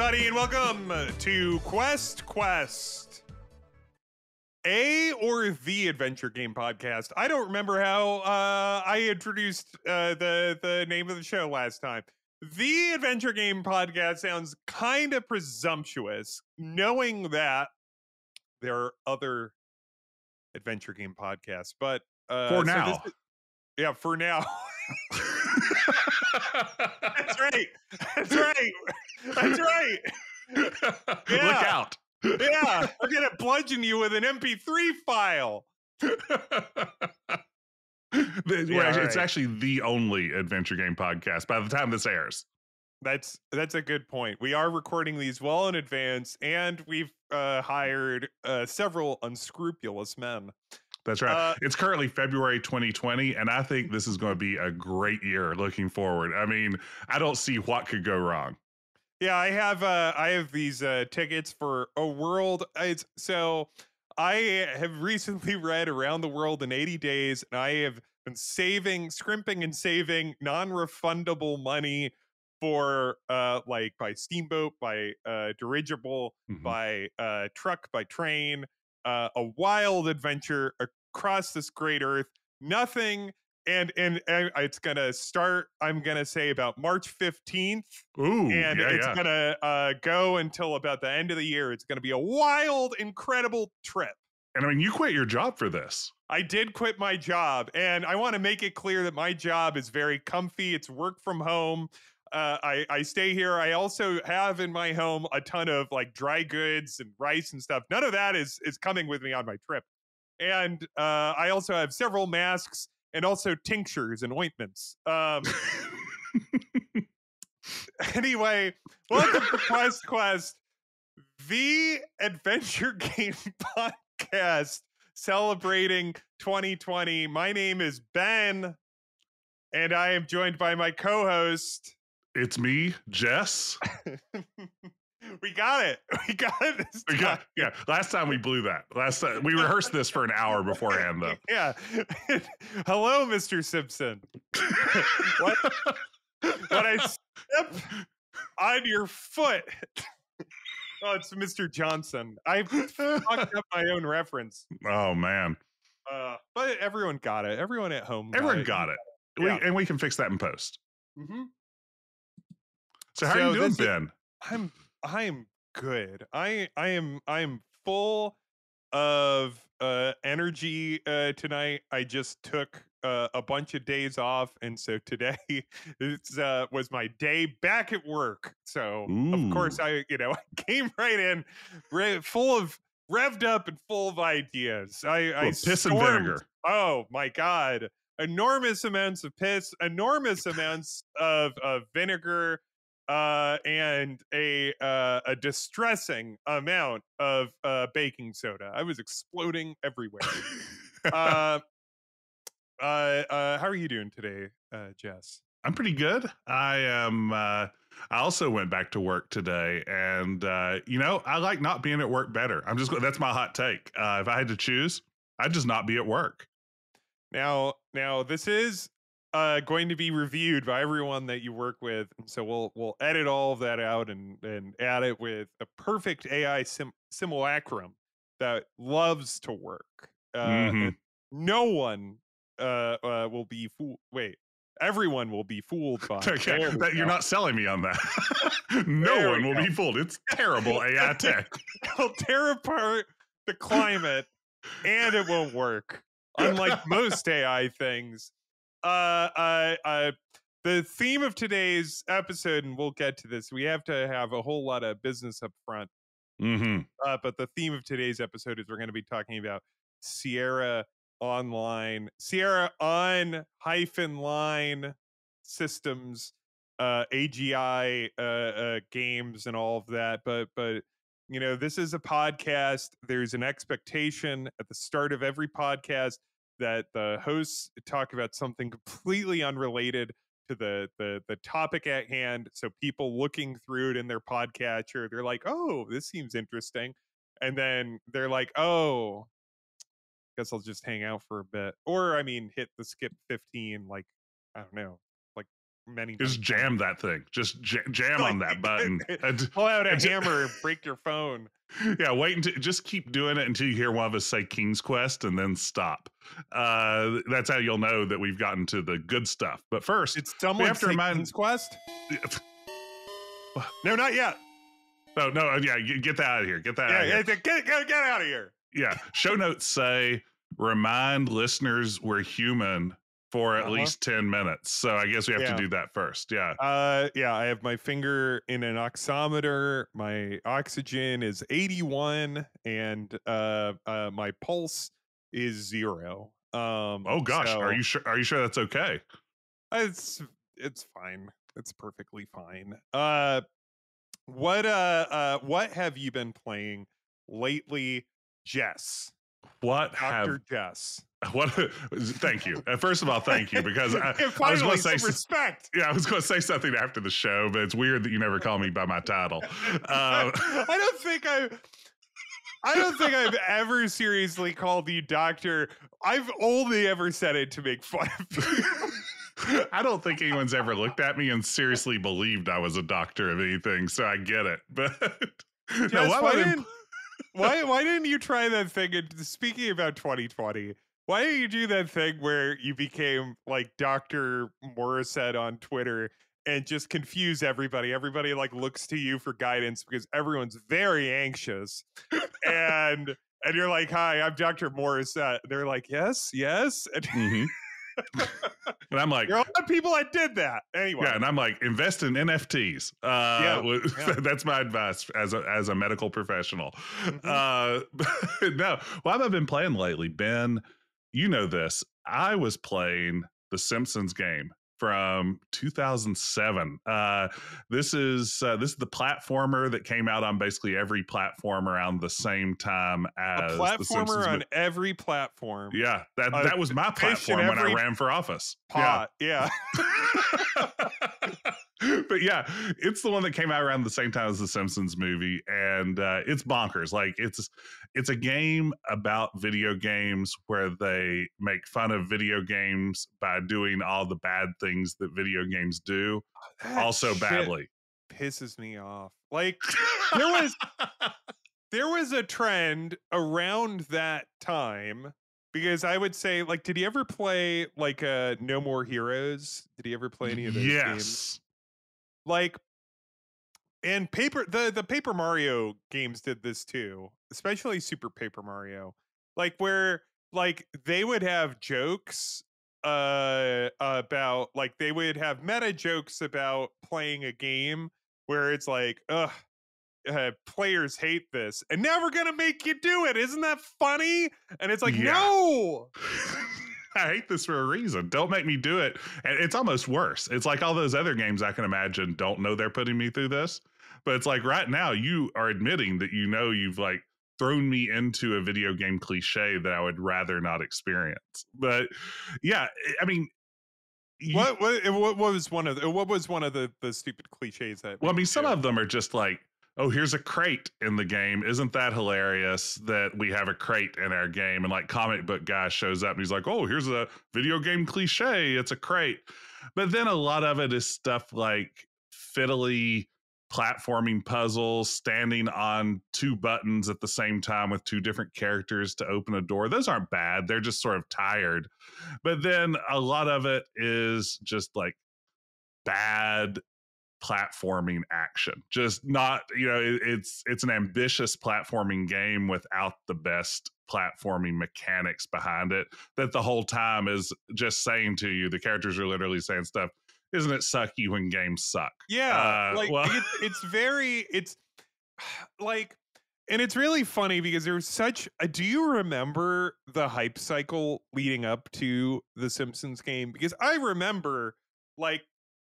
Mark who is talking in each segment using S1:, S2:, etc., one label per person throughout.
S1: everybody, and welcome to Quest, a or the adventure game podcast. I don't remember how I introduced the name of the show last time. The adventure game podcast sounds kind of presumptuous, knowing that there are other adventure game podcasts, but
S2: for now.
S1: Yeah, for now. That's right. That's right. That's right. Yeah.
S2: Look out.
S1: Yeah, we're gonna bludgeon you with an MP3 file.
S2: It's actually the only adventure game podcast by the time this airs.
S1: That's a good point. We are recording these well in advance, and we've hired several unscrupulous men.
S2: That's right. It's currently February 2020, and I think this is going to be a great year looking forward. I mean, I don't see what could go wrong.
S1: Yeah, I have these tickets for a world. So I have recently read Around the World in 80 Days, and I have been scrimping and saving non-refundable money for like by steamboat, by dirigible, by truck, by train, a wild adventure across this great earth. Nothing. And it's gonna start, I'm gonna say, about March 15th.
S2: Ooh,
S1: and it's gonna go until about the end of the year. It's gonna be a wild, incredible trip.
S2: And I mean, you quit your job for this.
S1: I did quit my job, and I want to make it clear that my job is very comfy. It's work from home. I stay here. I also have in my home a ton of like dry goods and rice and stuff. None of that is coming with me on my trip. And I also have several masks and also tinctures and ointments. Anyway, welcome to Quest, the adventure game podcast celebrating 2020. My name is Ben, and I am joined by my co-host.
S2: It's me, Jess.
S1: We got it.
S2: Yeah. Last time we blew that. Last time we rehearsed this for an hour beforehand, though.
S1: Yeah. Hello, Mr. Simpson. What I step on your foot. Oh, it's Mr. Johnson. I fucked up my own reference.
S2: Oh man.
S1: But everyone got it. Everyone at home.
S2: Everyone got it.
S1: Yeah.
S2: And we can fix that in post.
S1: Mm-hmm.
S2: So how are you doing, Ben?
S1: I am good. I am full of energy tonight. I just took a bunch of days off, and so today was my day back at work. So of course I came right in revved up and full of ideas. I
S2: piss and vinegar.
S1: Oh my god. Enormous amounts of piss, enormous amounts of vinegar, and a distressing amount of baking soda. I was exploding everywhere. How are you doing today, Jess?
S2: I'm pretty good. I also went back to work today, and I like not being at work better. That's my hot take. If I had to choose, I'd just not be at work.
S1: Now this is going to be reviewed by everyone that you work with, and so we'll edit all of that out and add it with a perfect AI simulacrum that loves to work. No one will be fooled. Wait, everyone will be fooled by.
S2: You're not selling me on that. No one will be fooled. It's terrible AI tech.
S1: It'll tear apart the climate, and it won't work. Unlike most AI things. The theme of today's episode, and we'll get to this, we have to have a whole lot of business up front. But the theme of today's episode is we're going to be talking about Sierra on-line systems, AGI games and all of that. But this is a podcast. There's an expectation at the start of every podcast that the hosts talk about something completely unrelated to the topic at hand. So people looking through it in their podcatcher, they're like, oh, this seems interesting. And then they're like, oh, guess I'll just hang out for a bit. Or, hit the skip 15, like, I don't know, like many,
S2: Just
S1: many
S2: jam
S1: times.
S2: that thing. Just jam
S1: Like,
S2: on that button.
S1: pull out a
S2: And
S1: hammer and break your phone.
S2: yeah, wait until just keep doing it until you hear one of us say King's Quest and then stop. That's how you'll know that we've gotten to the good stuff. But first,
S1: Did
S2: we
S1: someone
S2: have to
S1: say
S2: remind.
S1: King's Quest? No, not yet.
S2: No, yeah, get that out of here. Get that out of here.
S1: Get out of here.
S2: Yeah, show notes say remind listeners we're human for at least 10 minutes. So I guess we have to do that first. Yeah.
S1: Yeah, I have my finger in an oximeter. My oxygen is 81 and my pulse is 0.
S2: Oh gosh,
S1: So
S2: are you sure that's okay?
S1: it's fine. It's perfectly fine. What have you been playing lately, Jess?
S2: What
S1: Dr. Jess.
S2: What? Thank you. First of all, thank you, because I was going to say
S1: respect.
S2: Yeah, I was going to say something after the show, but it's weird that you never call me by my title.
S1: I don't think I've ever seriously called you doctor. I've only ever said it to make fun of you.
S2: I don't think anyone's ever looked at me and seriously believed I was a doctor of anything, so I get it. But
S1: Jess,
S2: no,
S1: why didn't you try that thing? Speaking about 2020, why didn't you do that thing where you became like Dr. Morrissette on Twitter and just confuse everybody? Everybody like looks to you for guidance because everyone's very anxious. and you're like, "Hi, I'm Dr. Morrissette." They're like, "Yes, yes." And,
S2: and I'm like,
S1: there are a lot of people that did that. Anyway.
S2: Yeah, and I'm like, invest in NFTs. That's my advice as a medical professional. No, what have I been playing lately, Ben? You know this. I was playing the Simpsons game from 2007. This is the platformer that came out on basically every platform around the same time as
S1: a platformer
S2: the Simpsons
S1: on every platform.
S2: Yeah, that was my platform when I ran for office.
S1: Yeah.
S2: But yeah, it's the one that came out around the same time as the Simpsons movie, and it's bonkers. Like it's a game about video games where they make fun of video games by doing all the bad things that video games do, also badly.
S1: Pisses me off. Like there was a trend around that time. Because I would say, like, did he ever play like No More Heroes? Did he ever play any of those games? Like, and the Paper Mario games did this too, especially Super Paper Mario. Like where like they would have jokes about like they would have meta jokes about playing a game where it's like, players hate this and now we're gonna make you do it, isn't that funny? And it's like, no.
S2: I hate this for a reason. Don't make me do it. And it's almost worse. It's like all those other games I can imagine don't know they're putting me through this. But it's like right now you are admitting that you've like thrown me into a video game cliche that I would rather not experience. But yeah, I mean,
S1: what was one of the stupid cliches that?
S2: Well, I mean, some of them are just like, oh, here's a crate in the game. Isn't that hilarious that we have a crate in our game? And like comic book guy shows up and he's like, oh, here's a video game cliche. It's a crate. But then a lot of it is stuff like fiddly platforming puzzles, standing on two buttons at the same time with two different characters to open a door. Those aren't bad. They're just sort of tired. But then a lot of it is just like bad platforming action, just not, it's an ambitious platforming game without the best platforming mechanics behind it, that the whole time is just saying to you, the characters are literally saying stuff, isn't it sucky when games suck?
S1: It's like, and it's really funny because there's such do you remember the hype cycle leading up to the Simpsons game? Because I remember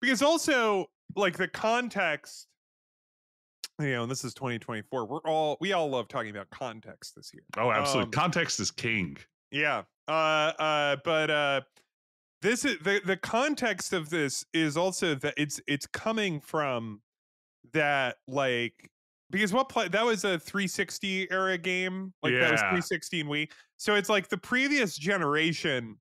S1: because also like the context, and this is 2024. We all love talking about context this year.
S2: Oh, absolutely. Context is king.
S1: Yeah. But this is the context of this is also that it's coming from that, like, because that was a 360 era game. Like that was 360 and Wii. So it's like the previous generation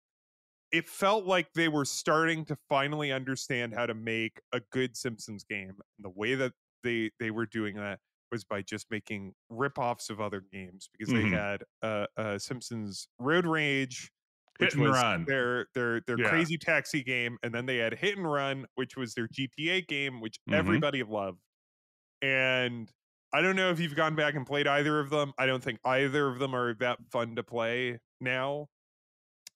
S1: it felt like they were starting to finally understand how to make a good Simpsons game. And the way that they were doing that was by just making rip-offs of other games, because they
S2: Mhm.
S1: had Simpsons Road Rage,
S2: Hit
S1: which
S2: and
S1: was
S2: run.
S1: their
S2: Yeah.
S1: crazy taxi game, and then they had Hit and Run, which was their GTA game, which
S2: Mhm.
S1: everybody loved. And I don't know if you've gone back and played either of them. I don't think either of them are that fun to play now.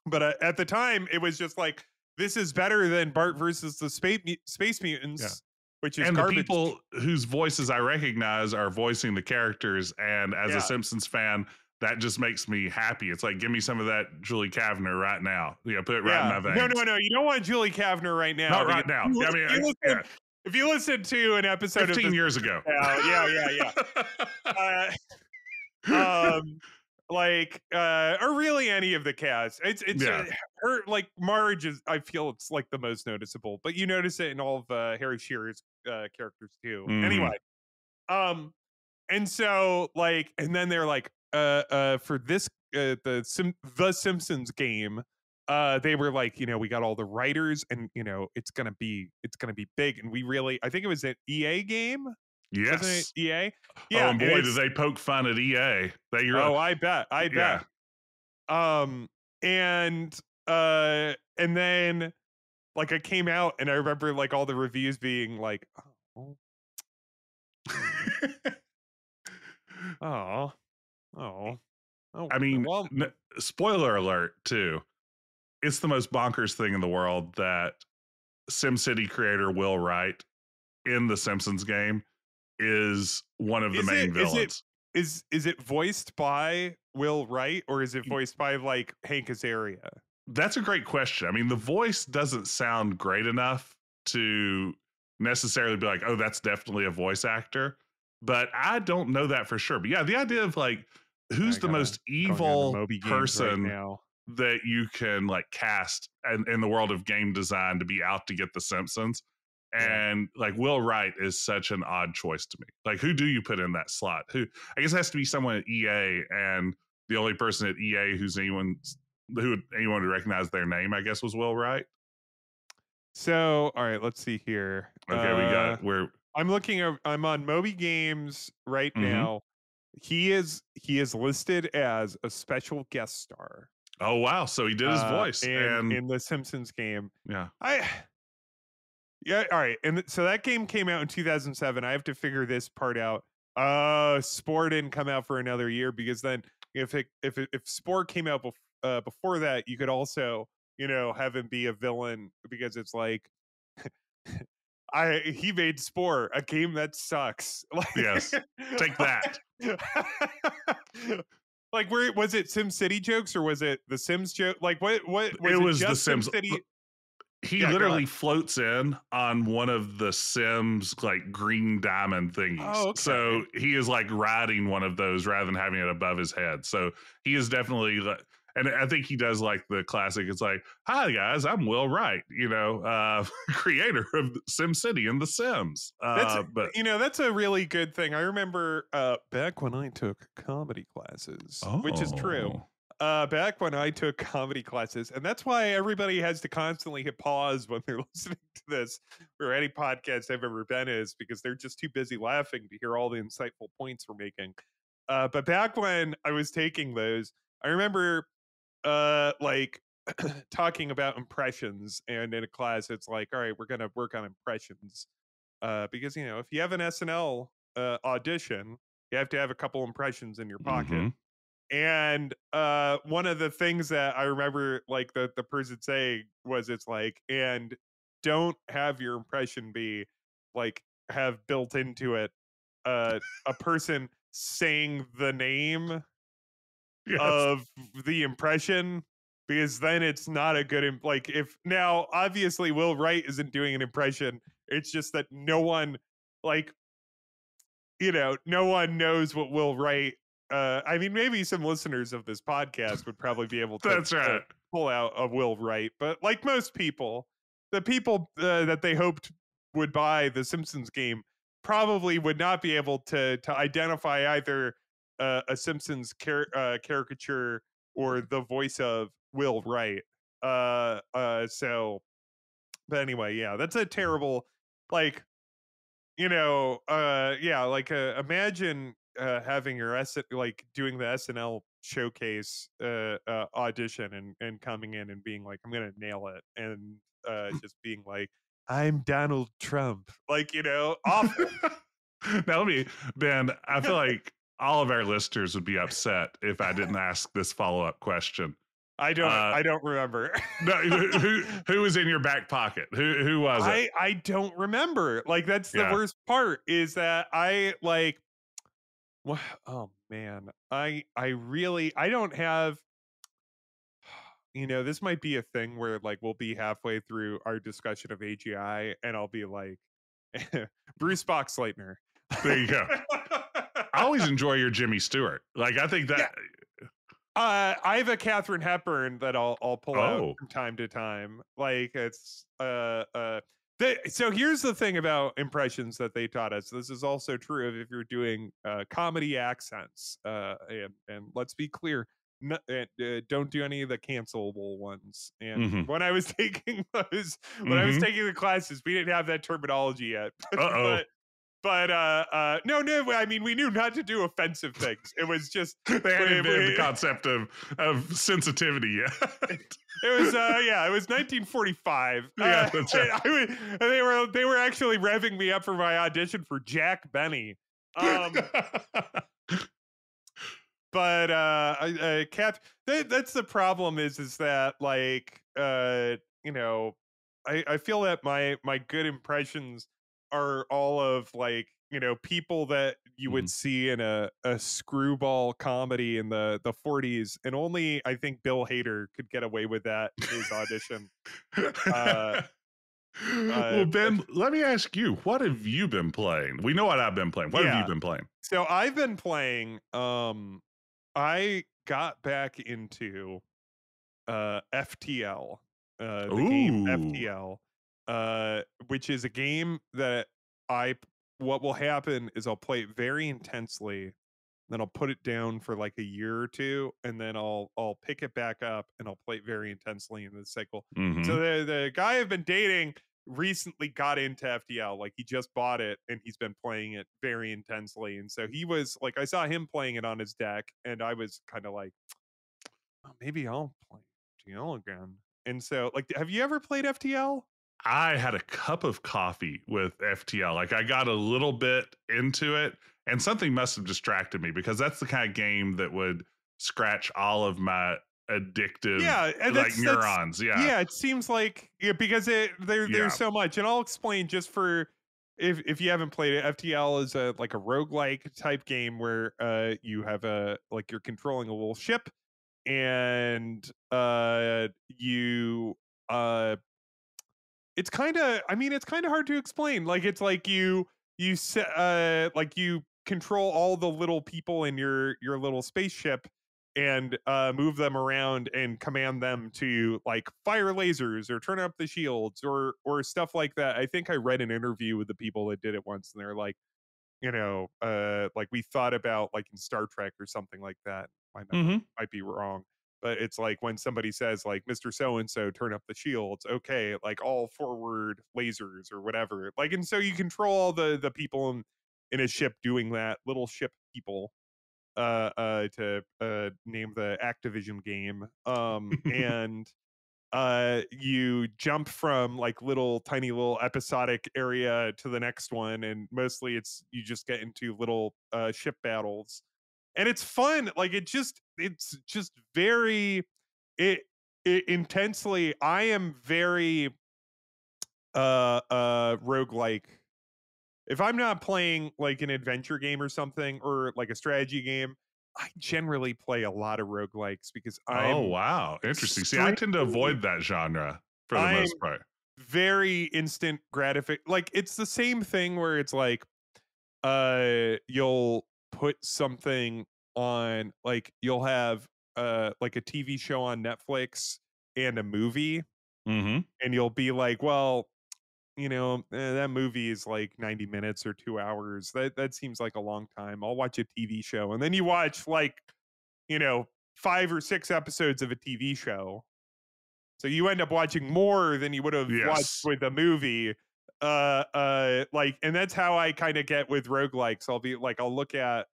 S1: But at the time, it was just like, this is better than Bart versus the Space
S2: Yeah.
S1: Mutants, which is
S2: And the
S1: garbage.
S2: people whose voices I recognize are voicing the characters, and as a
S1: Yeah,
S2: Simpsons fan, that just makes me happy. It's like, give me some of that Julie Kavner right now. Yeah, put it right in
S1: yeah.
S2: my
S1: No,
S2: veins.
S1: no, no. You don't want Julie Kavner right now,
S2: Not
S1: because
S2: right now. I mean, yeah,
S1: if you listen to an episode of
S2: 15
S1: this
S2: years ago.
S1: now, yeah. Um, like, or really any of the cast. It's
S2: Yeah.
S1: her, like Marge is. I feel it's like the most noticeable, but you notice it in all of Harry Shearer's characters too.
S2: Mhm.
S1: Anyway, um, and so like, and then they're like, for this the Simpsons game. They were like, we got all the writers, and it's gonna be big, and we really, I think it was an EA game, wasn't it?
S2: Yes.
S1: EA,
S2: Oh,
S1: yeah,
S2: and
S1: and
S2: boy, did
S1: it's
S2: they poke fun at EA. They really,
S1: oh, I
S2: yeah.
S1: bet. Um, and and then like I came out, and I remember like all the reviews being like, oh, oh, oh, oh,
S2: I mean,
S1: well,
S2: spoiler alert, too. It's the most bonkers thing in the world that SimCity creator Will Wright in the Simpsons game is one of the
S1: is
S2: main
S1: it is it
S2: villains.
S1: is it voiced by Will Wright, or is it voiced by like Hank Azaria?
S2: That's a great question. I mean, the voice doesn't sound great enough to necessarily be like, oh, that's definitely a voice actor. But I don't know that for sure. But yeah, the idea of like,
S1: I
S2: who's the
S1: gotta
S2: most
S1: going on to
S2: evil
S1: Moby Games right
S2: person
S1: now.
S2: that you can like cast in the world of game design to be out to get the Simpsons?
S1: Yeah.
S2: And like Will Wright is such an odd choice to me. Like, who do you put in that slot? Who, I guess it has to be someone at EA, and the only person at EA who anyone would recognize their name, I guess, was Will Wright.
S1: So, all right, let's see here.
S2: Okay,
S1: I'm on Moby Games right
S2: mm-hmm.
S1: now. He is listed as a special guest star
S2: Oh wow, so he did his voice, and
S1: in the Simpsons game.
S2: yeah,
S1: I Yeah, all right. And so that game came out in 2007. I have to figure this part out. Spore didn't come out for another year, because then if Spore came out before that, you could also, have him be a villain, because it's like he made Spore, a game that sucks.
S2: yes, take that.
S1: Like, where was it? Sim City jokes, or was it the Sims joke? Like, what
S2: It
S1: was it?
S2: was the
S1: Just Sim
S2: Sims.
S1: City?
S2: He
S1: Yeah, go ahead.
S2: literally floats in on one of the Sims like green diamond thingies.
S1: Oh, okay.
S2: So he is like riding one of those rather than having it above his head. So he is definitely and I think he does like the classic. It's like, hi guys, I'm Will Wright, creator of SimCity and The Sims.
S1: That's
S2: But
S1: that's a really good thing. I remember back when I took comedy classes, which is true.
S2: oh,
S1: Back when I took comedy classes, and that's why everybody has to constantly hit pause when they're listening to this, or any podcast I've ever been is, because they're just too busy laughing to hear all the insightful points we're making. But back when I was taking those, I remember like talking about impressions, and in a class it's like, all right, we're gonna work on impressions, because if you have an SNL audition, you have to have a couple impressions in your pocket.
S2: mm-hmm.
S1: And one of the things that I remember, like, the person saying was, it's like, and don't have your impression be like, have built into it a person saying the name
S2: Yes,
S1: of the impression, because then it's not a good like, if now obviously Will Wright isn't doing an impression, it's just that no one, like, no one knows what Will Wright. I mean, maybe some listeners of this podcast would probably be able to,
S2: that's right.
S1: pull out a Will Wright, but like most people, the people that they hoped would buy the Simpsons game probably would not be able to identify either a Simpsons caricature or the voice of Will Wright. So but anyway, yeah, that's a terrible, like, yeah, like, imagine having your like doing the SNL showcase audition and coming in and being like, I'm gonna nail it, and just being like, I'm Donald Trump, like, awful.
S2: Now, Ben, I feel like all of our listeners would be upset if I didn't ask this follow-up question. Uh,
S1: I don't remember.
S2: no, who was in your back pocket? Who was it?
S1: I don't remember. Like, that's the
S2: Yeah.
S1: worst part, is that I like oh man. I don't have, this might be a thing where like we'll be halfway through our discussion of AGI and I'll be like Bruce Boxleitner.
S2: There you go. I always enjoy your Jimmy Stewart. Like, I think
S1: Yeah.
S2: that.
S1: I have a Katharine Hepburn that I'll pull out
S2: Oh.
S1: from time to time. Like, it's so here's the thing about impressions that they taught us. This is also true of if you're doing comedy accents. And let's be clear, don't do any of the cancelable ones. And
S2: Mm-hmm.
S1: when I was taking those, when I was
S2: Mm-hmm.
S1: taking the classes, we didn't have that terminology yet.
S2: Uh-oh.
S1: But no, I mean, we knew not to do offensive things. It was just
S2: They hadn't invented the concept of sensitivity yet.
S1: It was it was 1945.
S2: Yeah, that's right.
S1: They were actually revving me up for my audition for Jack Benny. But that's the problem, is that like I feel that my good impressions are all of like, people that you would see in a screwball comedy in the 40s, and only I think Bill Hader could get away with that in his audition.
S2: Well, Ben, let me ask you, what have you been playing? We know what I've been playing. What have you been playing?
S1: So I've been playing, I got back into FTL, the game FTL, which is a game that what will happen is I'll play it very intensely, then I'll put it down for like a year or two, and then I'll pick it back up and I'll play it very intensely in the cycle.
S2: Mm-hmm.
S1: So the guy I've been dating recently got into FTL. Like, he just bought it and he's been playing it very intensely. And so he was like, I saw him playing it on his deck, and I was kind of like, oh, maybe I'll play FTL again. And so, like, have you ever played FTL?
S2: I had a cup of coffee with FTL. Like, I got a little bit into it, and something must have distracted me, because that's the kind of game that would scratch all of my addictive like neurons.
S1: Yeah, it seems like, because there's so much. And I'll explain, just for if you haven't played it. FTL is like a roguelike type game where you have you're controlling a little ship, and you it's kind of, it's kind of hard to explain. Like, it's like you like you control all the little people in your little spaceship, and move them around and command them to like fire lasers or turn up the shields or stuff like that. I think I read an interview with the people that did it once, and they're like, like, we thought about, like, in Star Trek or something like that. My memory might be wrong, but it's like when somebody says like, Mr. So and so, turn up the shields. Okay, like all forward lasers or whatever. Like, and so you control all the people in a ship doing that, little ship people. To name the Activision game. And you jump from like tiny little episodic area to the next one, and mostly you just get into little ship battles, and it's fun. Like, it's just very it intensely. I am very roguelike. If I'm not playing like an adventure game or something, or like a strategy game, I generally play a lot of roguelikes, because
S2: Oh, wow. Interesting. See, I tend to avoid that genre for the most part.
S1: Very instant gratification. Like, it's the same thing where it's like, you'll put something on, like, you'll have like a TV show on Netflix and a movie,
S2: Mm-hmm.
S1: and you'll be like, well, that movie is like 90 minutes or 2 hours. That seems like a long time. I'll watch a TV show. And then you watch like, 5 or 6 episodes of a TV show. So you end up watching more than you would have watched
S2: Yes.
S1: with a movie. Like, and that's how I kind of get with roguelikes. I'll look at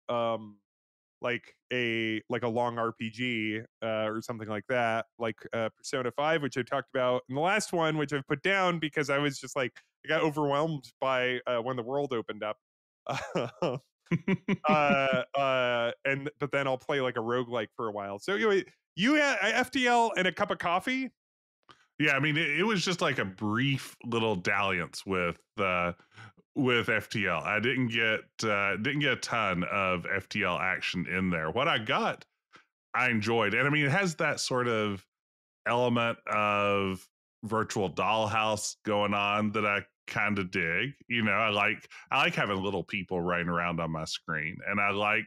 S1: like a long RPG or something like that, like Persona 5, which I talked about in the last one, which I've put down because I was just like I got overwhelmed by when the world opened up. And but then I'll play like a roguelike for a while. So you had FTL and a cup of coffee.
S2: Yeah, I mean, it was just like a brief little dalliance with FTL. I didn't get a ton of FTL action in there. What I got, I enjoyed, and I mean, it has that sort of element of virtual dollhouse going on that I kind of dig. You know, I like having little people running around on my screen, and I like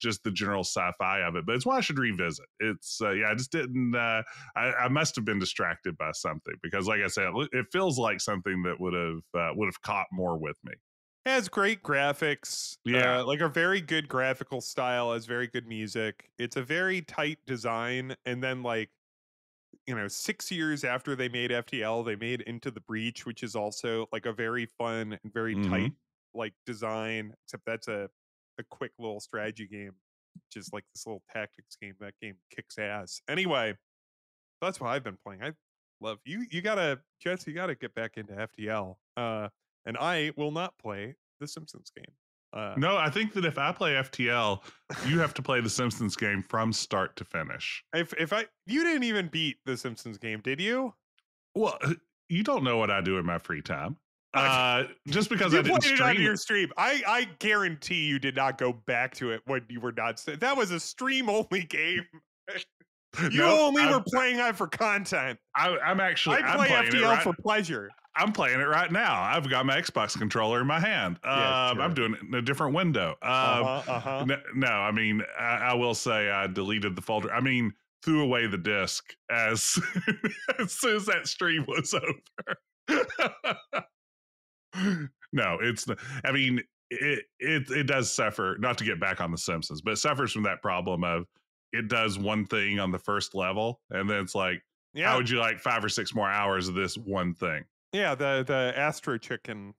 S2: just the general sci-fi of it. But it's one I should revisit. It's yeah, I just didn't. I must have been distracted by something because, like I said, it feels like something that would have caught more with me.
S1: It has great graphics,
S2: Yeah.
S1: like a very good graphical style, has very good music. It's a very tight design, and then like 6 years after they made FTL, they made Into the Breach, which is also like a very fun and very tight
S2: Mm-hmm.
S1: like design, except that's a quick little strategy game, just like this little tactics game. That game kicks ass. Anyway, that's what I've been playing. I love you gotta Jess, you gotta get back into FTL. And I will not play the Simpsons game.
S2: No, I think that if I play FTL, you have to play the Simpsons game from start to finish.
S1: If I you didn't even beat the Simpsons game, did you?
S2: Well, you don't know what I do in my free time. Just because I
S1: You
S2: didn't
S1: played it on
S2: stream it.
S1: your stream. I guarantee you did not go back to it when you were not. That was a stream only game. You
S2: No,
S1: only were playing that for content.
S2: I'm actually
S1: I
S2: I'm
S1: play
S2: playing it
S1: FTL
S2: right.
S1: for pleasure.
S2: I'm playing it right now. I've got my Xbox controller in my hand.
S1: Yeah,
S2: I'm
S1: sure.
S2: doing it in a different window.
S1: Uh-huh.
S2: No, I mean, I will say I deleted the folder. I mean, threw away the disc as as soon as that stream was over. No, it's. I mean, it does suffer. Not to get back on the Simpsons, but it suffers from that problem of it does one thing on the first level, and then it's like, how
S1: Yeah.
S2: would you like 5 or 6 more hours of this one thing?
S1: Yeah, the Astro Chicken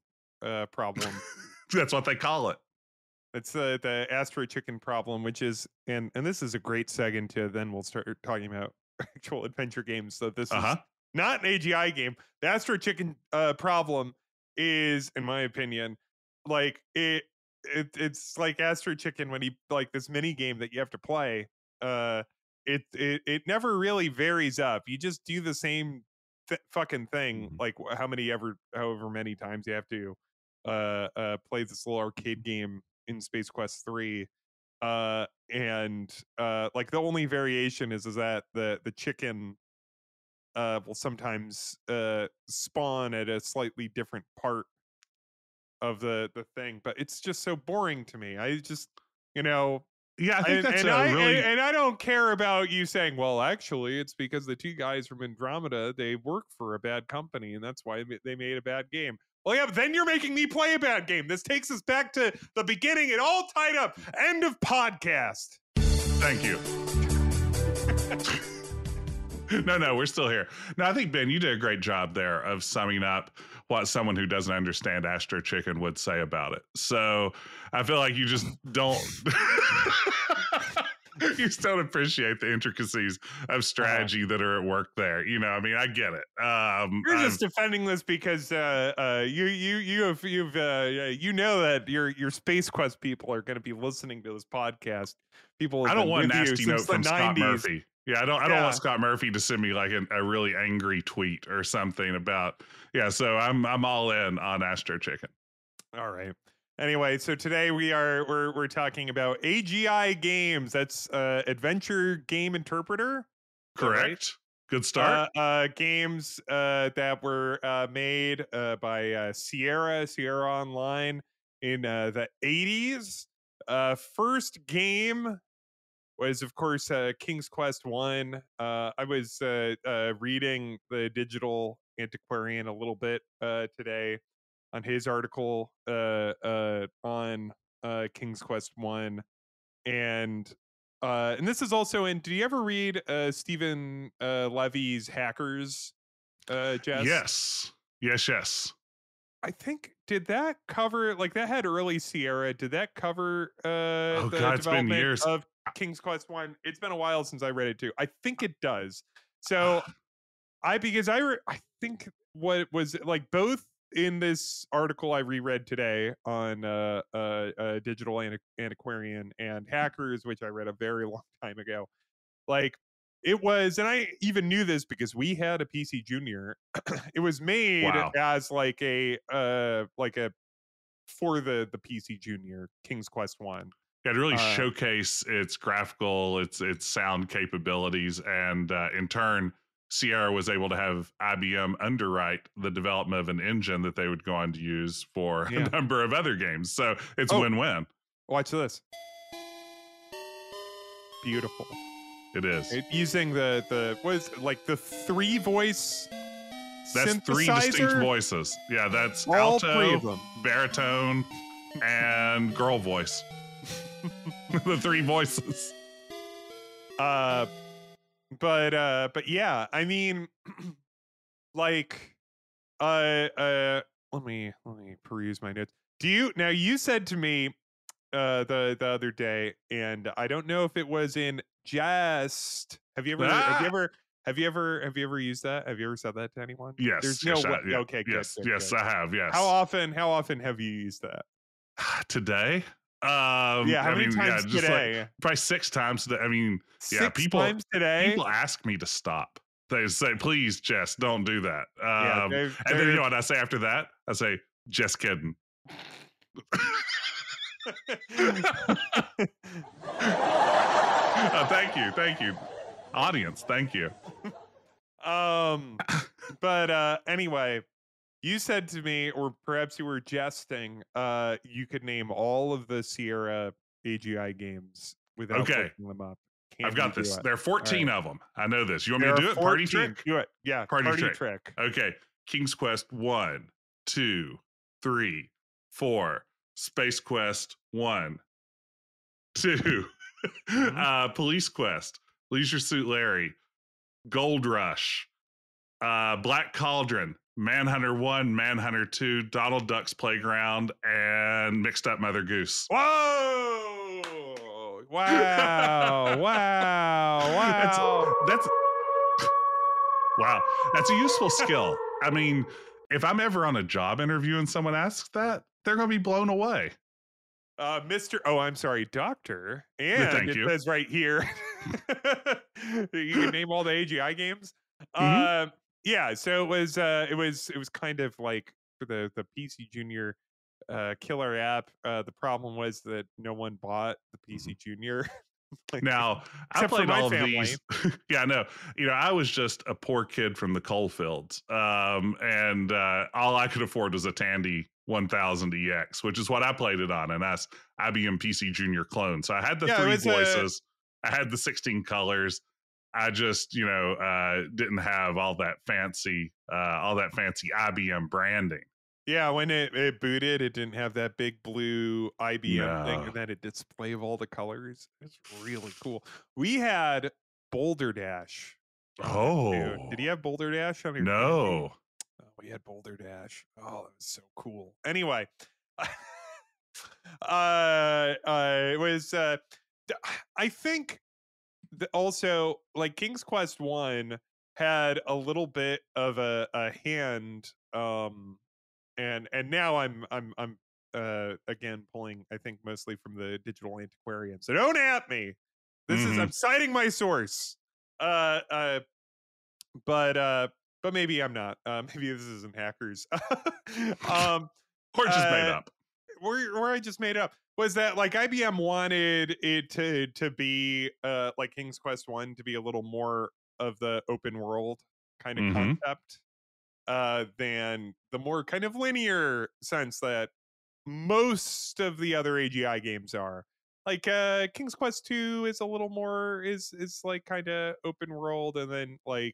S1: problem.
S2: That's what they call it.
S1: It's the Astro Chicken problem, which is and this is a great seg into then we'll start talking about actual adventure games. So this
S2: Uh
S1: is
S2: huh.
S1: not an AGI game. The Astro Chicken problem is, in my opinion, like it's like Astro Chicken when you like this mini game that you have to play. Uh, it never really varies up. You just do the same fucking thing,
S2: Mhm.
S1: like however many times you have to play this little arcade game in Space Quest 3. And like the only variation is that the chicken will sometimes spawn at a slightly different part of the thing, but it's just so boring to me. I just you know
S2: Yeah, I think that's
S1: and
S2: a really.
S1: I don't care about you saying, well, actually, it's because the two guys from Andromeda, they work for a bad company, and that's why they made a bad game. Well, yeah, but then you're making me play a bad game. This takes us back to the beginning. It all tied up. End of podcast.
S2: Thank you. No, we're still here. No, I think Ben, you did a great job there of summing up what someone who doesn't understand Astro Chicken would say about it. So I feel like you just don't. You just don't appreciate the intricacies of strategy that are at work there. You know, I mean, I get it.
S1: You're just defending this because you know that your Space Quest people are going to be listening to this podcast. People
S2: I
S1: have
S2: don't
S1: been
S2: want a
S1: with you
S2: nasty
S1: since
S2: note
S1: the
S2: from Scott
S1: 90s.
S2: Murphy. Yeah, I don't want
S1: Yeah.
S2: Scott Murphy to send me like a really angry tweet or something about. Yeah, so I'm all in on Astro Chicken.
S1: All right. Anyway, so today we're talking about AGI games. That's Adventure Game Interpreter. Is that right?
S2: Correct. Good start.
S1: Games that were made by Sierra Online in the 80s. First game was, of course, King's Quest 1. I was reading the Digital Antiquarian a little bit today on his article on King's Quest 1. And And this is also in. Did you ever read Stephen Levy's Hackers? Jess,
S2: Yes. Yes, yes.
S1: I think did that cover like that had early Sierra? Did that cover
S2: Oh
S1: the
S2: God, it's been
S1: development
S2: years.
S1: of King's Quest One? It's been a while since I read it too. I think it does. So I think what was like both in this article I reread today on Digital Antiquarian and Hackers, which I read a very long time ago. Like it was, and I even knew this because we had a PC Junior. It was made
S2: Wow.
S1: as like a for the PC Junior King's Quest One.
S2: Yeah, to really
S1: Uh,
S2: showcase its graphical, its sound capabilities, and in turn, Sierra was able to have IBM underwrite the development of an engine that they would go on to use for a
S1: yeah.
S2: number of other games. So it's
S1: Oh,
S2: win-win.
S1: watch this. Beautiful.
S2: It is.
S1: Using the was like the 3 voice
S2: That's 3 distinct
S1: synthesizer.
S2: voices. Yeah, that's
S1: All 3 of
S2: alto,
S1: them.
S2: baritone, and girl voice. The 3 voices.
S1: But yeah, I mean, like, let me peruse my notes. You said to me, the other day, and I don't know if it was in jest.
S2: Ah!
S1: Have you ever used that? Have you ever said that to anyone? There's
S2: Yes,
S1: no
S2: yes,
S1: way.
S2: yeah,
S1: Okay, good,
S2: yes,
S1: good,
S2: yes,
S1: good.
S2: I have,
S1: How
S2: yes.
S1: often have you used that?
S2: Today?
S1: Yeah, how
S2: I
S1: many
S2: mean, yeah,
S1: times
S2: just like
S1: today?
S2: probably 6 times today. I mean, yeah,
S1: 6 times today?
S2: people ask me to stop. They say, "Please, Jess, don't do that."
S1: Yeah,
S2: And then you know
S1: they're
S2: what I say after that? I say, "Just kidding." Thank you, audience. Thank you.
S1: um, but anyway, you said to me, or perhaps you were jesting, you could name all of the Sierra AGI games without
S2: Okay,
S1: looking them up.
S2: I've
S1: Can you
S2: got
S1: do
S2: this.
S1: it?
S2: There are
S1: All
S2: 14
S1: right.
S2: of them. I know this. You want me
S1: There
S2: to
S1: are
S2: do it? Party
S1: 14.
S2: trick.
S1: Do it. Yeah.
S2: Party
S1: Party
S2: trick.
S1: trick.
S2: Okay. King's Quest 1, 2, 3, 4. Space Quest 1, 2.
S1: Mhm.
S2: Police Quest, Leisure Suit Larry, Gold Rush, Black Cauldron, Manhunter 1, Manhunter 2, Donald Duck's Playground, and Mixed Up Mother Goose.
S1: Whoa! Wow! Wow!
S2: that's
S1: Wow!
S2: that's wow. That's a useful skill. I mean, if I'm ever on a job interview and someone asks that, they're going to be blown away.
S1: Mr. Oh, I'm sorry, Doctor. And
S2: Thank
S1: it
S2: you.
S1: says right here, you can name all the AGI games.
S2: Mm-hmm.
S1: Uh, yeah. So it was kind of like for the PC Junior killer app. The problem was that no one bought the
S2: Mm-hmm.
S1: PC Junior, like,
S2: Now, I
S1: except for
S2: played
S1: my
S2: all of
S1: family.
S2: these. Yeah, no, I was just a poor kid from the coal fields, and all I could afford was a Tandy 1000 EX, which is what I played it on, and that's IBM PC Junior clone. So I had the
S1: Yeah, it
S2: 3
S1: was a
S2: voices, I had the 16 colors. I just, didn't have all that fancy IBM branding.
S1: yeah. When it booted, it didn't have that big blue IBM thing,
S2: No.
S1: and then a display of all the colors. It's really cool. We had Boulder Dash on it too. Did
S2: Oh
S1: you have Boulder Dash on your Tandy?
S2: no.
S1: Oh, we had Boulder Dash. Oh, that was so cool. Anyway, it was. I think also like King's Quest One had a little bit of a hand. And now I'm again pulling I think mostly from the Digital Antiquarian. So don't at me. This is
S2: Mm-hmm.
S1: I'm citing my source. Uh, uh, but maybe I'm not. Maybe this isn't hackers. um,
S2: Or just made
S1: uh,
S2: up.
S1: where I just made up was that like IBM wanted it to be like King's Quest One to be a little more of the open world kind of
S2: Mm-hmm.
S1: concept than the more kind of linear sense that most of the other AGI games are. Like King's Quest 2 is a little more is like kind of open world, and then like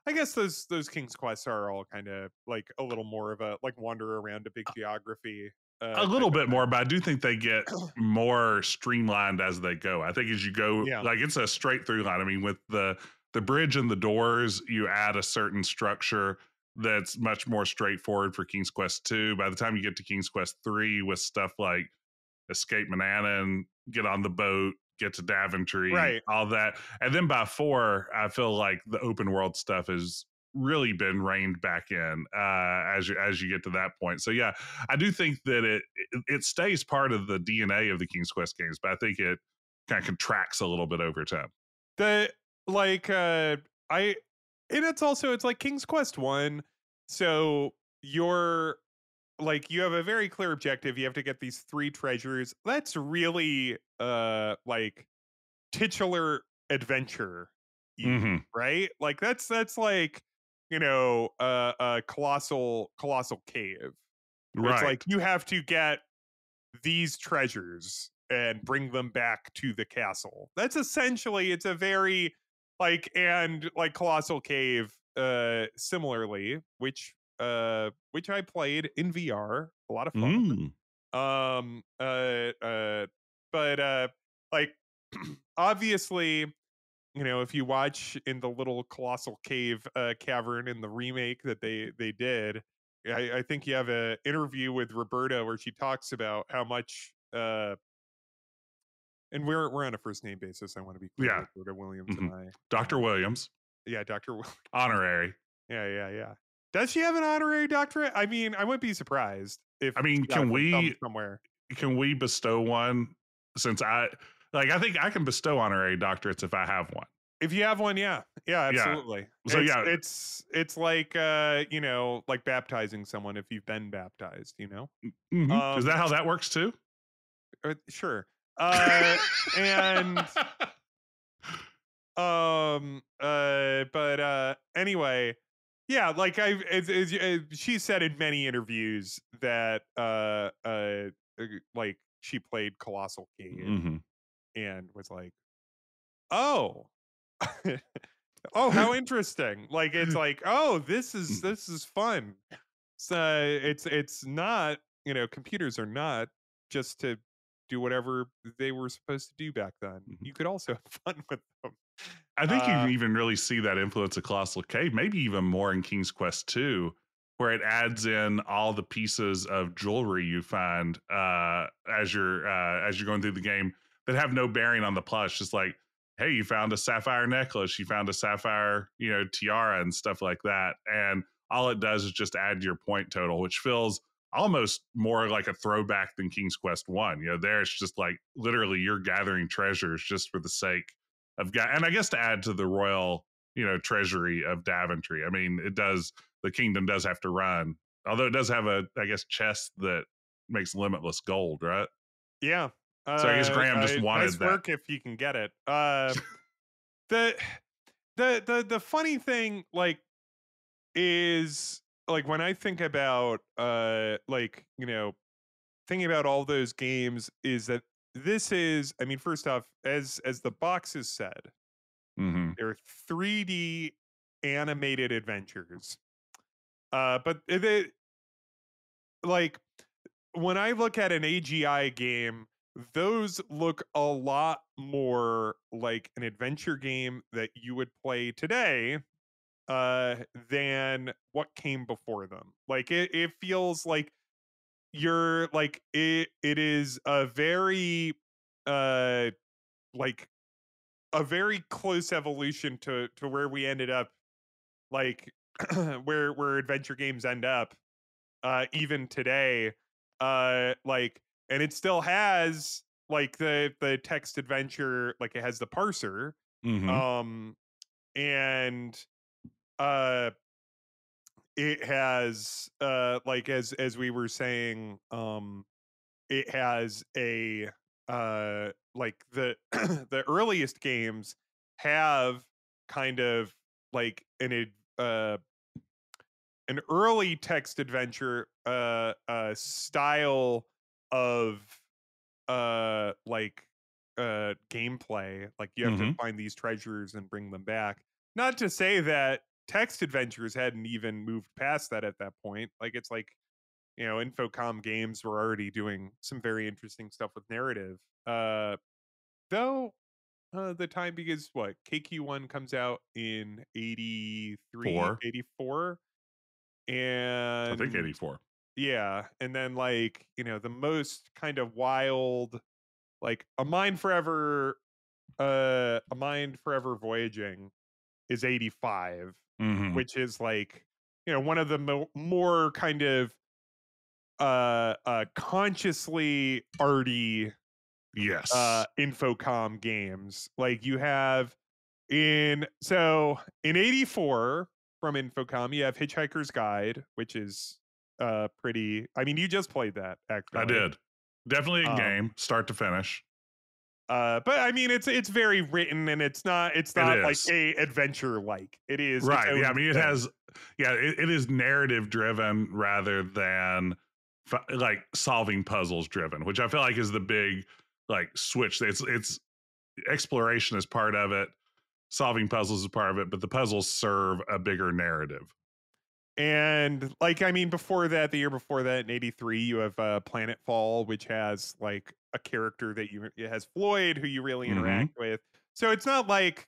S1: I guess those King's Quests are all kind of like a little more of a like wander around a big geography.
S2: A
S1: type
S2: little
S1: of
S2: bit more, but I do think they get
S1: thing.
S2: more streamlined as they go. I think as you go,
S1: Yeah.
S2: like it's a straight through line. I mean, with the bridge and the doors, you add a certain structure that's much more straightforward for King's Quest 2. By the time you get to King's Quest 3 with stuff like Escape Manannan, get on the boat, get to Daventry,
S1: Right.
S2: all that. And then by 4, I feel like the open world stuff has really been reined back in as you get to that point. So yeah, I do think that it stays part of the DNA of the King's Quest games, but I think it kind of contracts a little bit over time.
S1: The like I and it's like King's Quest 1. So you're like you have a very clear objective. You have to get these 3 treasures. That's really like titular adventure you,
S2: Hmm.
S1: right? Like that's like, a colossal cave. It's like
S2: Right.
S1: you have to get these treasures and bring them back to the castle. That's essentially it's a very and like Colossal Cave similarly, which I played in VR, a lot of fun.
S2: Mm.
S1: Um uh uh but like obviously, if you watch in the little Colossal Cave cavern in the remake that they did, I think you have a interview with Roberta where she talks about how much and we're on a first name basis. I want to be clear,
S2: Yeah.
S1: Roberta Williams and
S2: Hmm.
S1: I.
S2: Dr. Williams,
S1: Yeah, Doctor.
S2: honorary.
S1: Yeah. Does she have an honorary doctorate? I mean, I wouldn't be surprised if
S2: I mean,
S1: she got it from somewhere.
S2: can we bestow one since I think I can bestow honorary doctorates if I have one.
S1: If you have one, yeah,
S2: Yeah.
S1: absolutely.
S2: So
S1: It's
S2: yeah.
S1: it's like like baptizing someone if you've been baptized.
S2: Is
S1: Um,
S2: that how that works too?
S1: sure. And but anyway, yeah, like she said in many interviews that like she played Colossal Cave
S2: Hmm.
S1: and was like, oh. Oh, how interesting. Like it's like, oh, this is fun. So it's not, computers are not just to do whatever they were supposed to do back then. You could also have fun with them.
S2: I think you
S1: Uh
S2: even really see that influence of Colossal Cave, maybe even more in King's Quest 2, where it adds in all the pieces of jewelry you find as you're going through the game that have no bearing on the plot. It's just like, hey, you found a sapphire necklace, you found a sapphire, tiara and stuff like that. And all it does is just add to your point total, which feels almost more like a throwback than King's Quest 1. There it's just like literally you're gathering treasures just for the sake and I guess to add to the royal, treasury of Daventry. I mean, the kingdom does have to run, although it does have I guess, chest that makes limitless gold, right?
S1: yeah.
S2: So I guess Graham just
S1: Nice
S2: wanted that.
S1: work if you can get it. The the funny thing is when I think about thinking about all those games is that this is, I mean, first off, as the box has said,
S2: Hmm.
S1: they're 3D animated adventures. But they like when I look at an AGI game, those look a lot more like an adventure game that you would play today uh than what came before them. Like it feels like you're like it is a very uh like a very close evolution to where we ended up, like where adventure games end up even today, and it still has like the text adventure, like it has the parser,
S2: Hmm.
S1: um and uh it has like as we were saying, it has a like the the earliest games have kind of like an early text adventure style of gameplay. Like you have to
S2: Hmm.
S1: find these treasures and bring them back. Not to say that text adventures hadn't even moved past that at that point. Like it's like, Infocom games were already doing some very interesting stuff with narrative. Though the time, because what, KQ1 comes out in 83,
S2: 4,
S1: 84,
S2: I think
S1: and
S2: 84.
S1: yeah, and then like, the most kind of wild, like a mind forever voyaging is 85,
S2: Hmm.
S1: which is like, one of the more kind of consciously arty
S2: Yes,
S1: infocom games. Like you have in 84 from Infocom, you have Hitchhiker's Guide, which is pretty, I mean, you just played that
S2: I
S1: actually.
S2: did. Definitely a
S1: um
S2: game, start to finish.
S1: but I mean, it's very written, and it's
S2: It
S1: not like
S2: is.
S1: a adventure, like it is its
S2: Right. Yeah. I
S1: own
S2: mean, it
S1: thing.
S2: has, yeah, it is narrative driven rather than like solving puzzles driven, which I feel like is the big like switch. It's exploration is part of it, solving puzzles is part of it, but the puzzles serve a bigger narrative.
S1: And like, I mean, before that, the year before that, in 83, you have Planetfall, which has like a character that it has Floyd, who you really
S2: Hmm.
S1: interact with. So it's not like,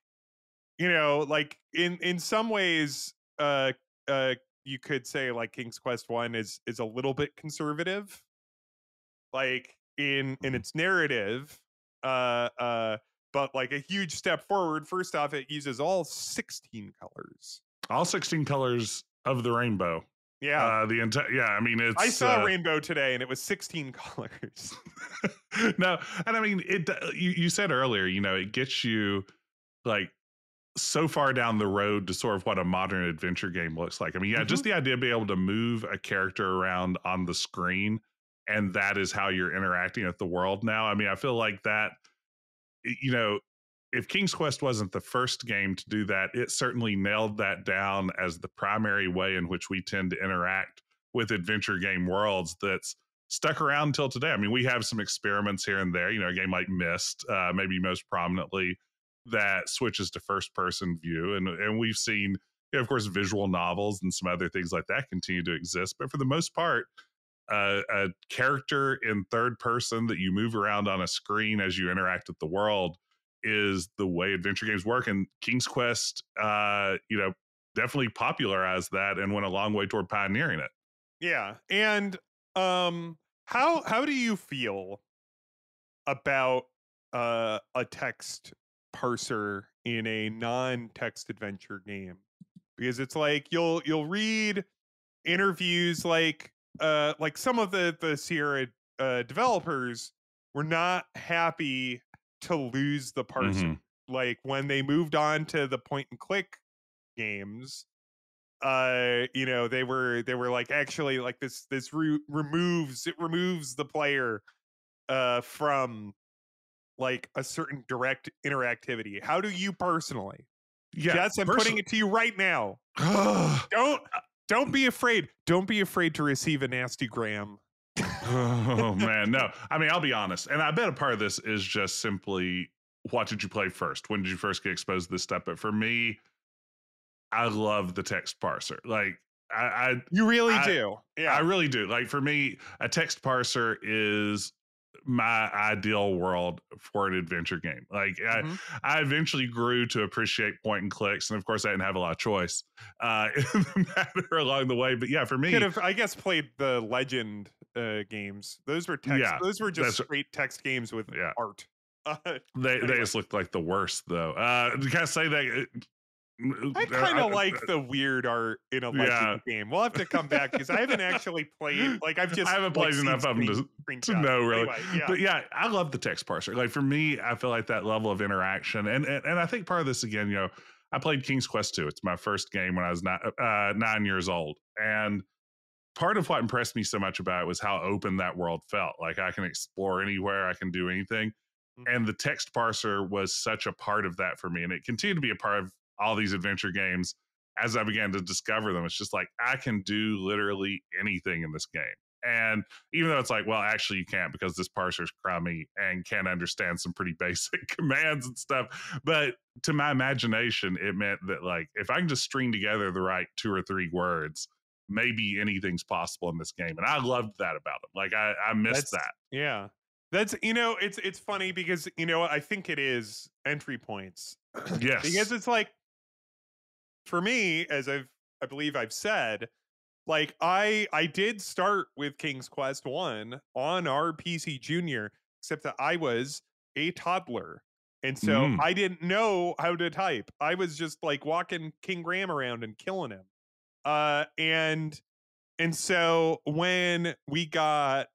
S1: like in some ways, you could say like King's Quest One is a little bit conservative, like in its narrative, uh, uh, but like a huge step forward. First off, it uses all 16 colors.
S2: All 16 colors of the rainbow.
S1: Yeah,
S2: The entire, yeah, I mean,
S1: I
S2: it's,
S1: saw a rainbow today, and it was 16 colors.
S2: no, and I mean, you said earlier, it gets you like so far down the road to sort of what a modern adventure game looks like. I mean, yeah,
S1: Hmm.
S2: just the idea of being able to move a character around on the screen and that is how you're interacting with the world now. I mean, I feel like that, you know, if King's Quest wasn't the first game to do that, it certainly nailed that down as the primary way in which we tend to interact with adventure game worlds that's stuck around until today. I mean, we have some experiments here and there, a game like Myst, maybe most prominently, that switches to first person view. And we've seen, of course, visual novels and some other things like that continue to exist. But for the most part, a character in third person that you move around on a screen as you interact with the world is the way adventure games work. And King's Quest, definitely popularized that and went a long way toward pioneering it.
S1: Yeah, and how do you feel about a text parser in a non-text adventure game? Because it's like you'll read interviews, like some of the Sierra developers were not happy to lose the parser.
S2: Hmm.
S1: Like when they moved on to the point and click games, they were like, actually, like this removes the player from like a certain direct interactivity. How do you personally,
S2: Yeah,
S1: Jess, I'm putting
S2: personally,
S1: it to you right now,
S2: oh
S1: don't don't be afraid. Don't be afraid to receive a nasty gram.
S2: man, no. I mean, I'll be honest, and I bet a part of this is just simply what did you play first? When did you first get exposed to this stuff? But for me, I love the text parser. Like I
S1: You really
S2: I
S1: do.
S2: I
S1: Yeah.
S2: really do. Like for me, a text parser is my ideal world for an adventure game. Like
S1: Hmm.
S2: I eventually grew to appreciate point and clicks, and of course, I didn't have a lot of choice in the matter along the way. But yeah, for
S1: Could
S2: me,
S1: have, I guess, played the Legend games. Those were text.
S2: yeah,
S1: Those were just
S2: that's
S1: straight text games with
S2: yeah.
S1: art. Uh,
S2: They
S1: anyway,
S2: just look like the worst though. Can I say that?
S1: I kind of like the weird art in a
S2: Yeah,
S1: Legend game. We'll have to come back because I haven't actually played. Like I've
S2: I
S1: just
S2: haven't
S1: like
S2: played
S1: seen
S2: enough of them to
S1: screenshots.
S2: know really.
S1: Anyway, yeah.
S2: But yeah, I love the text parser. Like for me, I feel like that level of interaction, and I think part of this again, I played King's Quest 2. It's my first game when I was 9 years old, and part of what impressed me so much about it was how open that world felt. Like I can explore anywhere, I can do anything.
S1: Hmm.
S2: And the text parser was such a part of that for me. And it continued to be a part of all these adventure games as I began to discover them. It's just like I can do literally anything in this game. And even though it's like, well, actually, you can't because this parser is crummy and can't understand some pretty basic commands and stuff. But to my imagination, it meant that, like, if I can just string together the right two or three words, maybe anything's possible in this game. And I loved that about it. Like I missed
S1: That's
S2: that.
S1: yeah. That's it's funny because I think it is entry points. Because
S2: Yes.
S1: it's like for me, as I believe I've said, like I did start with King's Quest 1 on our PC Junior, except that I was a toddler. And so
S2: Mm.
S1: I didn't know how to type. I was just like walking King Graham around and killing him. Uh and and so when we got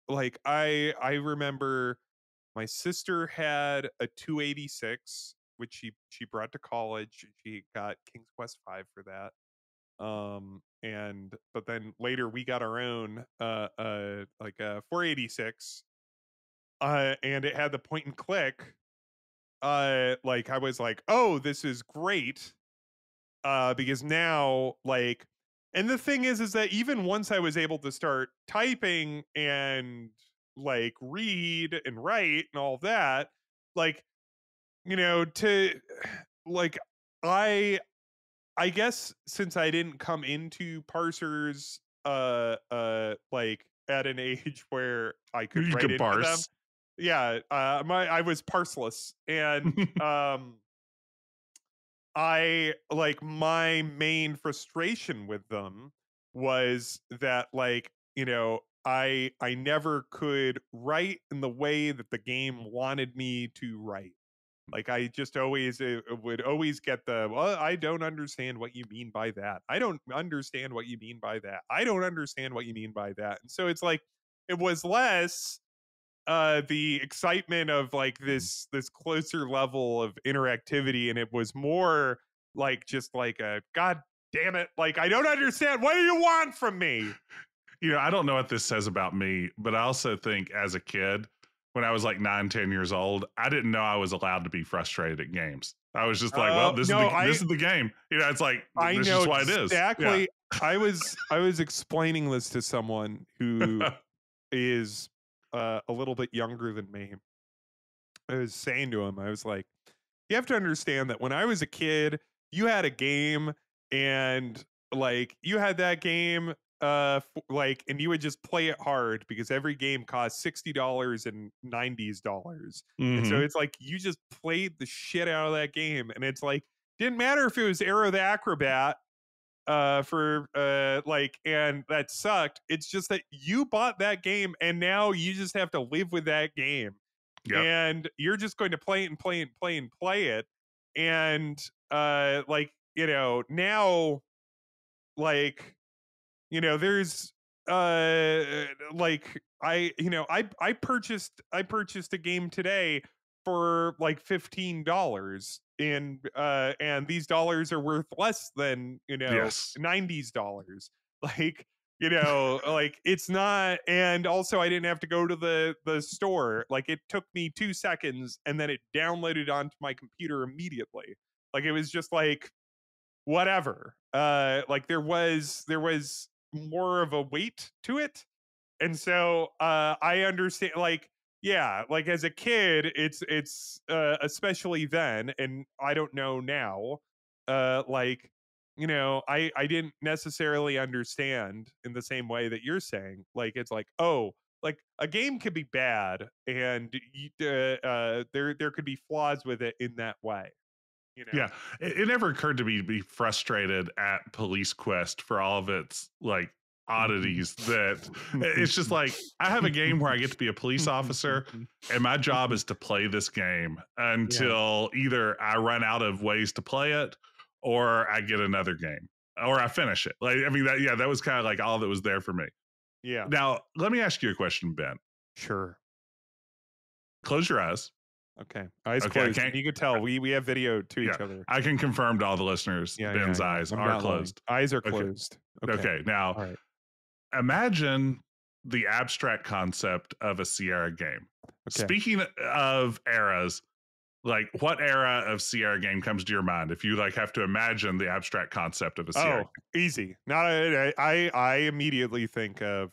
S1: like I remember my sister had a 286 which she brought to college. She got King's Quest 5 for that. And but then later we got our own like a 486 and it had the point and click. Like I was like, "Oh, this is great." Because now like and the thing is that even once I was able to start typing and like read and write and all that, like to like I I guess since I didn't come into parsers like at an age where I could
S2: You
S1: write
S2: could
S1: into them.
S2: parse.
S1: Yeah, I was parseless and I like my main frustration with them was that like, I never could write in the way that the game wanted me to write. Like I just always would always get the, well, I don't understand what you mean by that. I don't understand what you mean by that. I don't understand what you mean by that. And so it's like it was less the excitement of like this closer level of interactivity, and it was more like just like a god damn it, like I don't understand, what do you want from me?
S2: I don't know what this says about me, but I also think as a kid, when I was like 9, 10 years old, I didn't know I was allowed to be frustrated at games. I was just like, well,
S1: No,
S2: this is the game. It's like
S1: I
S2: this is
S1: know
S2: just what it is. Yeah.
S1: exactly. I was explaining this to someone who is a little bit younger than me. I was saying to him, I was like, you have to understand that when I was a kid, you had a game and like you had that game like and you would just play it hard because every game cost $60 and $90s. And so
S2: Hmm.
S1: it's like you just played the shit out of that game and it's like didn't matter if it was Arrow the Acrobat for like and that sucked. It's just that you bought that game and now you just have to live with that game
S2: Yep.
S1: and you're just going to play it and play it and play and play it. And like now like there's like I purchased a game today for like $15 and these dollars are worth less than
S2: Yes.
S1: $90s. Like like it's not. And also I didn't have to go to the store. Like it took me 2 seconds and then it downloaded onto my computer immediately. Like it was just like whatever. Like there was more of a weight to it. And so I understand like yeah, like as a kid it's especially then and I don't know now like I didn't necessarily understand in the same way that you're saying. Like it's like, oh, like a game could be bad and there could be flaws with it in that way, you know.
S2: Yeah. It never occurred to me to be frustrated at Police Quest for all of its like oddities that it's just like I have a game where I get to be a police officer and my job is to play this game
S1: Yeah.
S2: until either I run out of ways to play it or I get another game or I finish it. Like I mean that was kind of like all that was there for me.
S1: Yeah.
S2: Now, let me ask you a question, Ben.
S1: Sure.
S2: Close your eyes.
S1: Okay. Eyes
S2: Okay, I
S1: closed.
S2: can't.
S1: And you could tell we have video to
S2: Yeah,
S1: each other.
S2: I can confirm to all the listeners,
S1: Yeah, yeah,
S2: Ben's
S1: yeah.
S2: eyes
S1: I'm
S2: are
S1: not lying.
S2: closed.
S1: Eyes are
S2: Okay.
S1: closed. Okay.
S2: Okay. Now,
S1: All right.
S2: imagine the abstract concept of a Sierra game.
S1: Okay.
S2: Speaking of eras, like what era of Sierra game comes to your mind if you like have to imagine the abstract concept of a Sierra
S1: Oh, easy. Not I immediately think of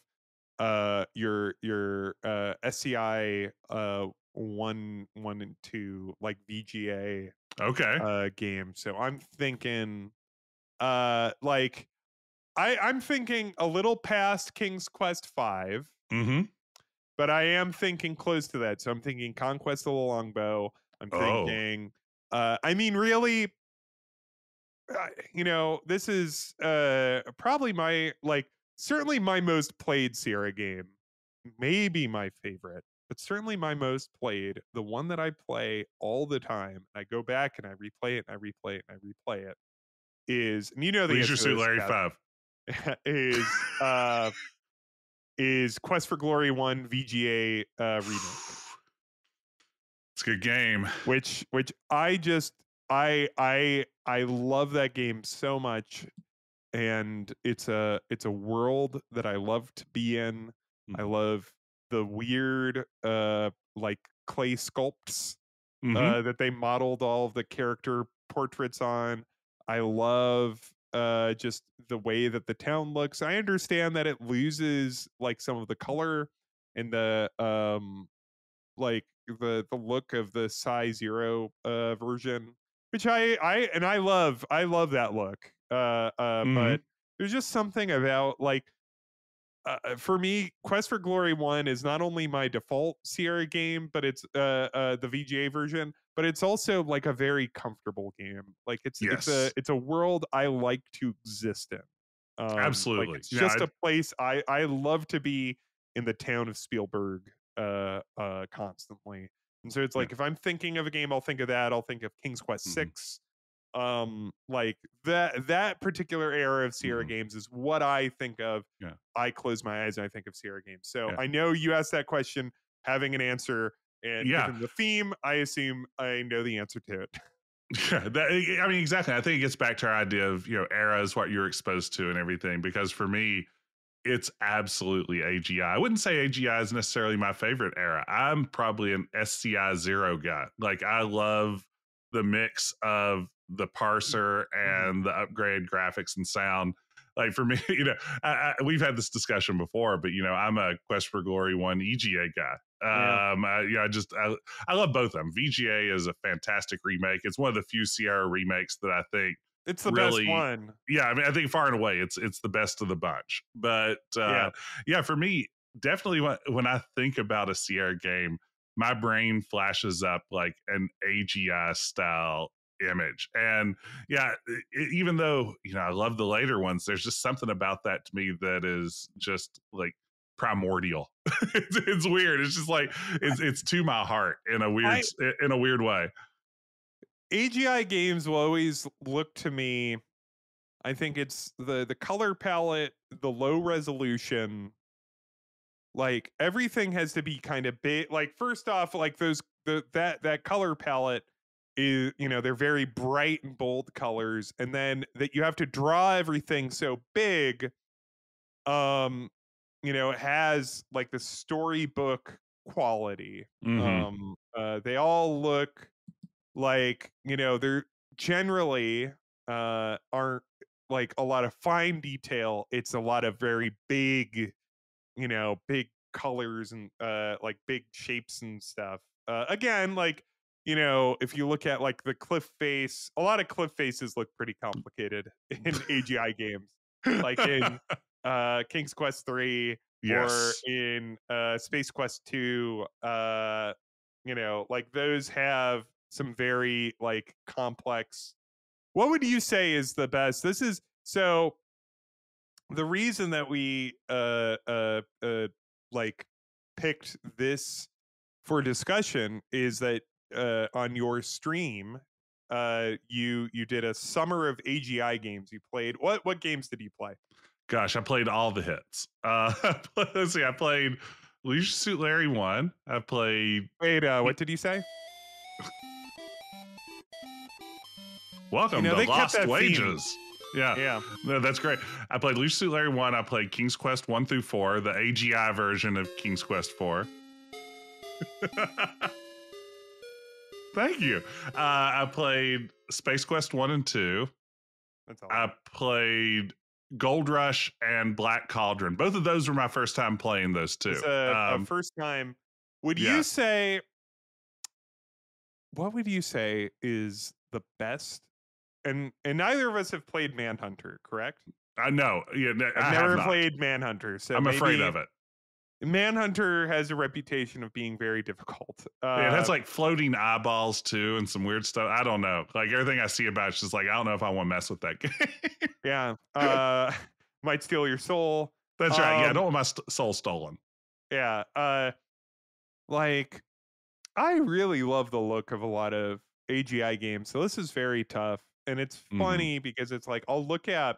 S1: your SCI 1 and 2 like VGA
S2: game? Okay.
S1: game. So I'm thinking Like I'm thinking a little past King's Quest 5,
S2: Mm-hmm.
S1: but I am thinking close to that. So I'm thinking Conquest of the Longbow. I'm
S2: Oh.
S1: thinking I mean really this is probably my like certainly my most played Sierra game. Maybe my favorite, but certainly my most played, the one that I play all the time. I go back and I replay it and I replay it and I replay it is, and you know the
S2: Leisure
S1: answer to
S2: Suit
S1: this,
S2: Larry
S1: Jeff,
S2: 5.
S1: is Quest for Glory 1 VGA remake,
S2: It's a good game.
S1: which I just I love that game so much, and it's a world that I love to be in. I
S2: Mm-hmm.
S1: love the weird like clay sculpts
S2: Mm-hmm.
S1: that they modeled all of the character portraits on. I love just the way that the town looks. I understand that it loses like some of the color and the like the look of the Psy Zero version, which I love that look.
S2: Mm-hmm.
S1: But there's just something about like for me, Quest for Glory 1 is not only my default Sierra game, but it's the VGA version, but it's also like a very comfortable game. Like
S2: Yes.
S1: it's a world I like to exist in. Like
S2: Absolutely.
S1: it's
S2: Yeah.
S1: just a place I love to be in the town of Spielberg constantly. And so it's
S2: Yeah.
S1: like if I'm thinking of a game, I'll think of that. I'll think of King's Quest
S2: Mm-hmm.
S1: 6. Like that particular era of Sierra
S2: Mm-hmm.
S1: games is what I think of.
S2: Yeah.
S1: I close my eyes and I think of Sierra games. So
S2: Yeah.
S1: I know you asked that question, having an answer, and
S2: Yeah.
S1: given the theme, I assume I know the answer to it.
S2: Yeah, I mean, exactly. I think it gets back to our idea of, eras, what you're exposed to and everything. Because for me, it's absolutely AGI. I wouldn't say AGI is necessarily my favorite era. I'm probably an SCI zero guy. Like I love the mix of the parser
S1: Mhm.
S2: and the upgrade graphics and sound. Like for me, we've had this discussion before, but I'm a Quest for Glory 1 EGA guy.
S1: Yeah,
S2: I love both of them. VGA is a fantastic remake. It's one of the few Sierra remakes that I think
S1: it's the best
S2: really,
S1: one.
S2: yeah, I mean, I think far and away it's the best of the bunch. But
S1: Yeah,
S2: yeah, for me, definitely when I think about a Sierra game, my brain flashes up like an AGI style image. And yeah, even though I love the later ones, there's just something about that to me that is just like primordial. It's weird. It's just like it's to my heart
S1: I
S2: in a weird way.
S1: AGI games will always look to me. I think it's the color palette, the low resolution, like everything has to be kind of big. Like first off, like that color palette is, they're very bright and bold colors, and then that you have to draw everything so big. um it has like the storybook quality.
S2: Hmm.
S1: They all look like, they're generally aren't like a lot of fine detail. It's a lot of very big, big colors and like big shapes and stuff. Again, like, if you look at like the cliff face, a lot of cliff faces look pretty complicated in AGI games, like in King's Quest 3 or
S2: Yes.
S1: in Space Quest 2. Like those have some very like complex. What would you say is the best? This is so the reason that we like picked this for discussion is that on your stream you did a summer of AGI games. You played what games did you play?
S2: Gosh, I played all the hits. Let's see, I played Leisure Suit Larry 1. I played
S1: Wait, what did you say?
S2: Welcome to
S1: They kept
S2: Lost
S1: that theme.
S2: Wages. Yeah,
S1: Yeah.
S2: no, that's great. I played Leisure Suit Larry 1. I played King's Quest 1 through 4, the AGI version of King's Quest 4. Thank you. I played Space Quest 1 and 2.
S1: That's all.
S2: I played Gold Rush and Black Cauldron. Both of those were my first time playing those two.
S1: It's a first time. Would you
S2: Yeah.
S1: say, what would you say is the best and neither of us have played Manhunter, correct?
S2: I know. Yeah,
S1: I've
S2: I have
S1: never
S2: not.
S1: played Manhunter, so
S2: I'm afraid
S1: maybe
S2: of it.
S1: Manhunter has a reputation of being very difficult.
S2: Yeah, it has like floating eyeballs too and some weird stuff. I don't know. Like everything I see about it's just like I don't know if I want to mess with that game.
S1: Yeah, might steal your soul.
S2: That's right. Yeah, I don't
S1: Um,
S2: want my soul stolen.
S1: yeah, like I really love the look of a lot of AGI games, so this is very tough, and it's
S2: Hmm.
S1: funny because it's like I'll look at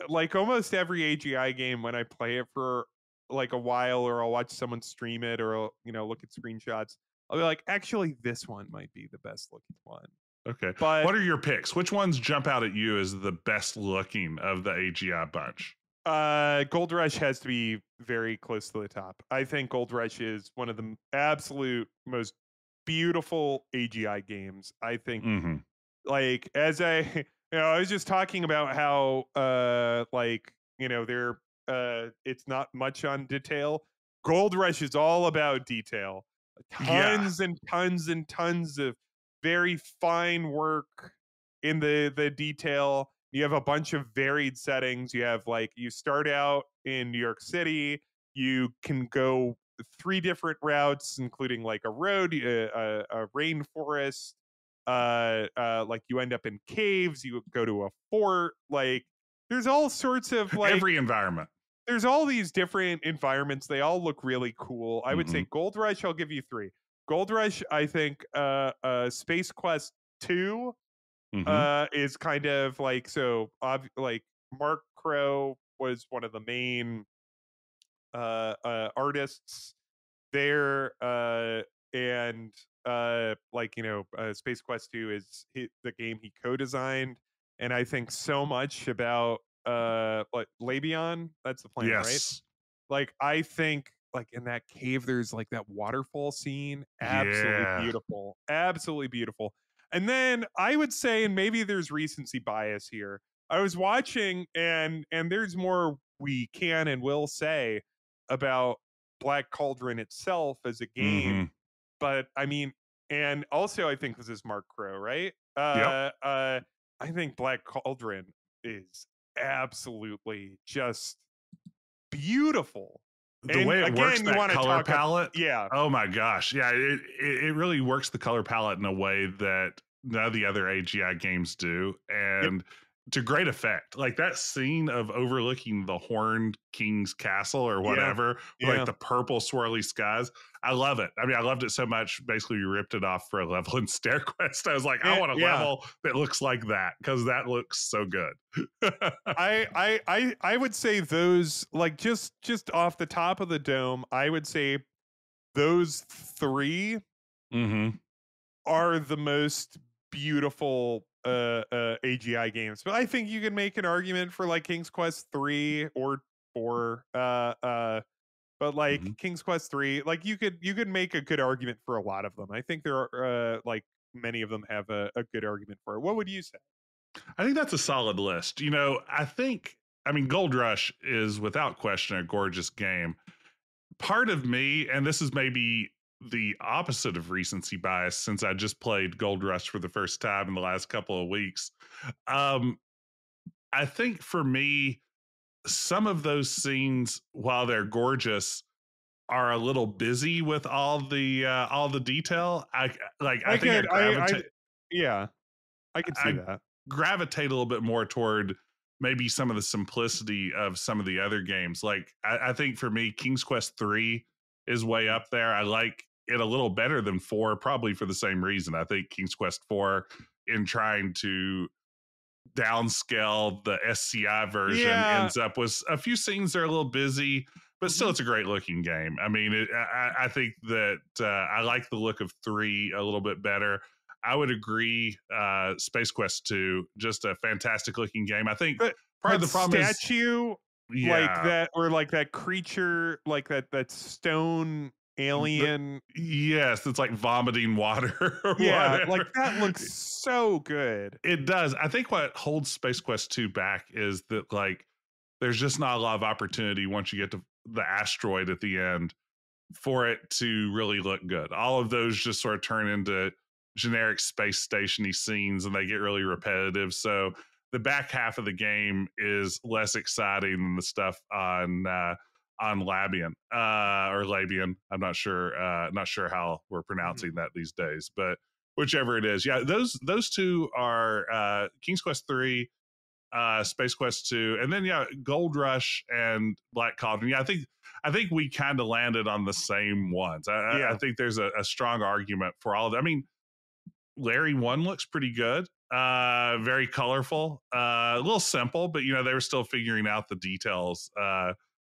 S1: like almost every AGI game when I play it for like a while, or I'll watch someone stream it, or I'll, look at screenshots. I'll be like, actually, this one might be the best looking one.
S2: Okay.
S1: But
S2: What are your picks? Which ones jump out at you as the best looking of the AGI bunch?
S1: Gold Rush has to be very close to the top. I think Gold Rush is one of the absolute most beautiful AGI games. I think
S2: Hmm.
S1: like as I I was just talking about how like they're it's not much on detail. Gold Rush is all about detail.
S2: Yeah.
S1: Tons and tons and tons of very fine work in the detail. You have a bunch of varied settings. You have like you start out in New York City, you can go three different routes including like a road, a rainforest, like you end up in caves, you go to a fort, like there's all sorts of like
S2: Every environment.
S1: there's all these different environments. They all look really cool. I would
S2: Hmm.
S1: say Gold Rush, I'll give you three. Gold Rush, I think Space Quest 2
S2: Hmm.
S1: is kind of like so like Mark Crow was one of the main artists there, and like Space Quest 2 is the game he co-designed, and I think so much about like Labion, that's the planet, right?
S2: Yes.
S1: Like I think like in that cave there's like that waterfall scene, absolutely
S2: Yeah.
S1: beautiful, absolutely beautiful. And then I would say, and maybe there's recency bias here, I was watching, and there's more we can and will say about Black Cauldron itself as a game,
S2: Hmm.
S1: but I mean, and also I think this is Mark Crow, right?
S2: Yep.
S1: I think Black Cauldron is absolutely just beautiful.
S2: The
S1: And
S2: way it works
S1: again, you
S2: that
S1: want to
S2: color
S1: talk up,
S2: palette.
S1: yeah,
S2: Oh my gosh. Yeah, it really works the color palette in a way that none of the other AGI games do.
S1: yep,
S2: And to great effect. Like that scene of overlooking the Horned King's castle or
S1: yeah,
S2: whatever, with like
S1: yeah,
S2: the purple swirly skies. I love it. I mean, I loved it so much. Basically, we ripped it off for a level in StairQuest. I was like, I want a
S1: yeah.
S2: level that looks like that because that looks so good.
S1: I would say those like just off the top of the dome, I would say those three
S2: Hmm.
S1: are the most beautiful AGI games. But I think you can make an argument for like King's Quest 3 or 4. But like
S2: Hmm.
S1: King's Quest 3, like you could make a good argument for a lot of them. I think there are like many of them have a good argument for it. What would you say?
S2: I think that's a solid list. I mean, Gold Rush is without question a gorgeous game. Part of me, and this is maybe the opposite of recency bias since I just played Gold Rush for the first time in the last couple of weeks. Um, I think for me, some of those scenes, while they're gorgeous, are a little busy with all the detail. I
S1: I
S2: think
S1: could I yeah, I could see
S2: I
S1: that.
S2: gravitate a little bit more toward maybe some of the simplicity of some of the other games. Like I think for me, King's Quest 3 is way
S1: Mhm.
S2: up there. I like it a little better than 4, probably for the same reason. I think King's Quest 4, in trying to downscale the SCI version,
S1: Yeah.
S2: ends up with a few scenes that are a little busy, but still
S1: Mhm.
S2: it's a great looking game. I mean, I think that I like the look of 3 a little bit better. I would agree. Space Quest 2, just a fantastic looking game. I think
S1: But
S2: part of
S1: that
S2: the problem is,
S1: statue, like
S2: yeah,
S1: that, or like that creature, like that stone
S2: the,
S1: alien.
S2: yes, it's like vomiting water or
S1: Yeah, like
S2: whatever.
S1: that looks so good.
S2: It does. I think what holds Space Quest 2 back is that like there's just not a lot of opportunity once you get to the asteroid at the end for it to really look good. All of those just sort of turn into generic space station-y scenes and they get really repetitive. So the back half of the game is less exciting than the stuff on Labian or Labian. I'm not sure how we're pronouncing
S1: Mhm.
S2: that these days, but whichever it is. Yeah, those two are King's Quest 3, Space Quest 2, and then yeah, Gold Rush and Black Cauldron. Yeah, I think we kind of landed on the same ones. I
S1: Yeah.
S2: think there's a strong argument for all of them. I mean, Larry 1 looks pretty good. Very colorful. A little simple, but you know, they were still figuring out the details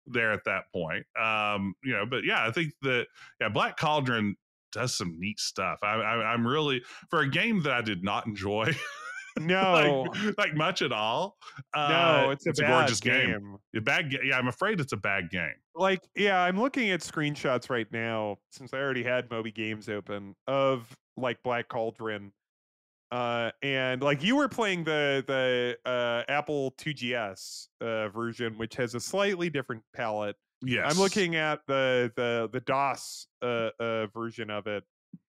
S2: there at that point. You know, but yeah, I think that yeah, Black Cauldron does some neat stuff. I'm really, for a game that I did not enjoy like
S1: No.
S2: like much at all.
S1: No, it's a
S2: It's a gorgeous
S1: bad
S2: game.
S1: game.
S2: Yeah, I'm afraid it's a bad game.
S1: Like, yeah, I'm looking at screenshots right now since I already had Moby Games open of like Black Cauldron. And like you were playing the Apple 2GS version, which has a slightly different palette. I'm
S2: Yes.
S1: looking at the DOS version of it.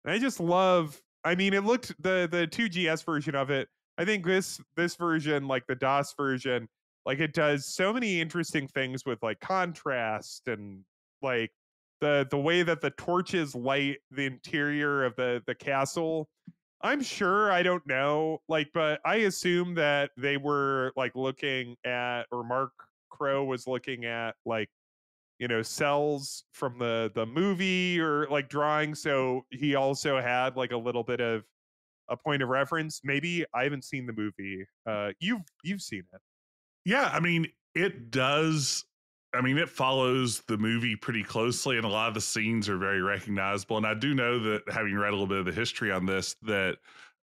S1: And I just love, I mean, it looked the 2GS version of it. I think this version, like the DOS version, like it does so many interesting things with like contrast and like the way that the torches light the interior of the castle. I'm sure, I don't know, like, but I assume that they were like looking at, or Mark Crow was looking at like, you know, cells from the movie or like drawing, so he also had like a little bit of a point of reference. Maybe I haven't seen the movie. You've seen it.
S2: Yeah, I mean, it does. I mean, it follows the movie pretty closely, and a lot of the scenes are very recognizable. And I do know that, having read a little bit of the history on this, that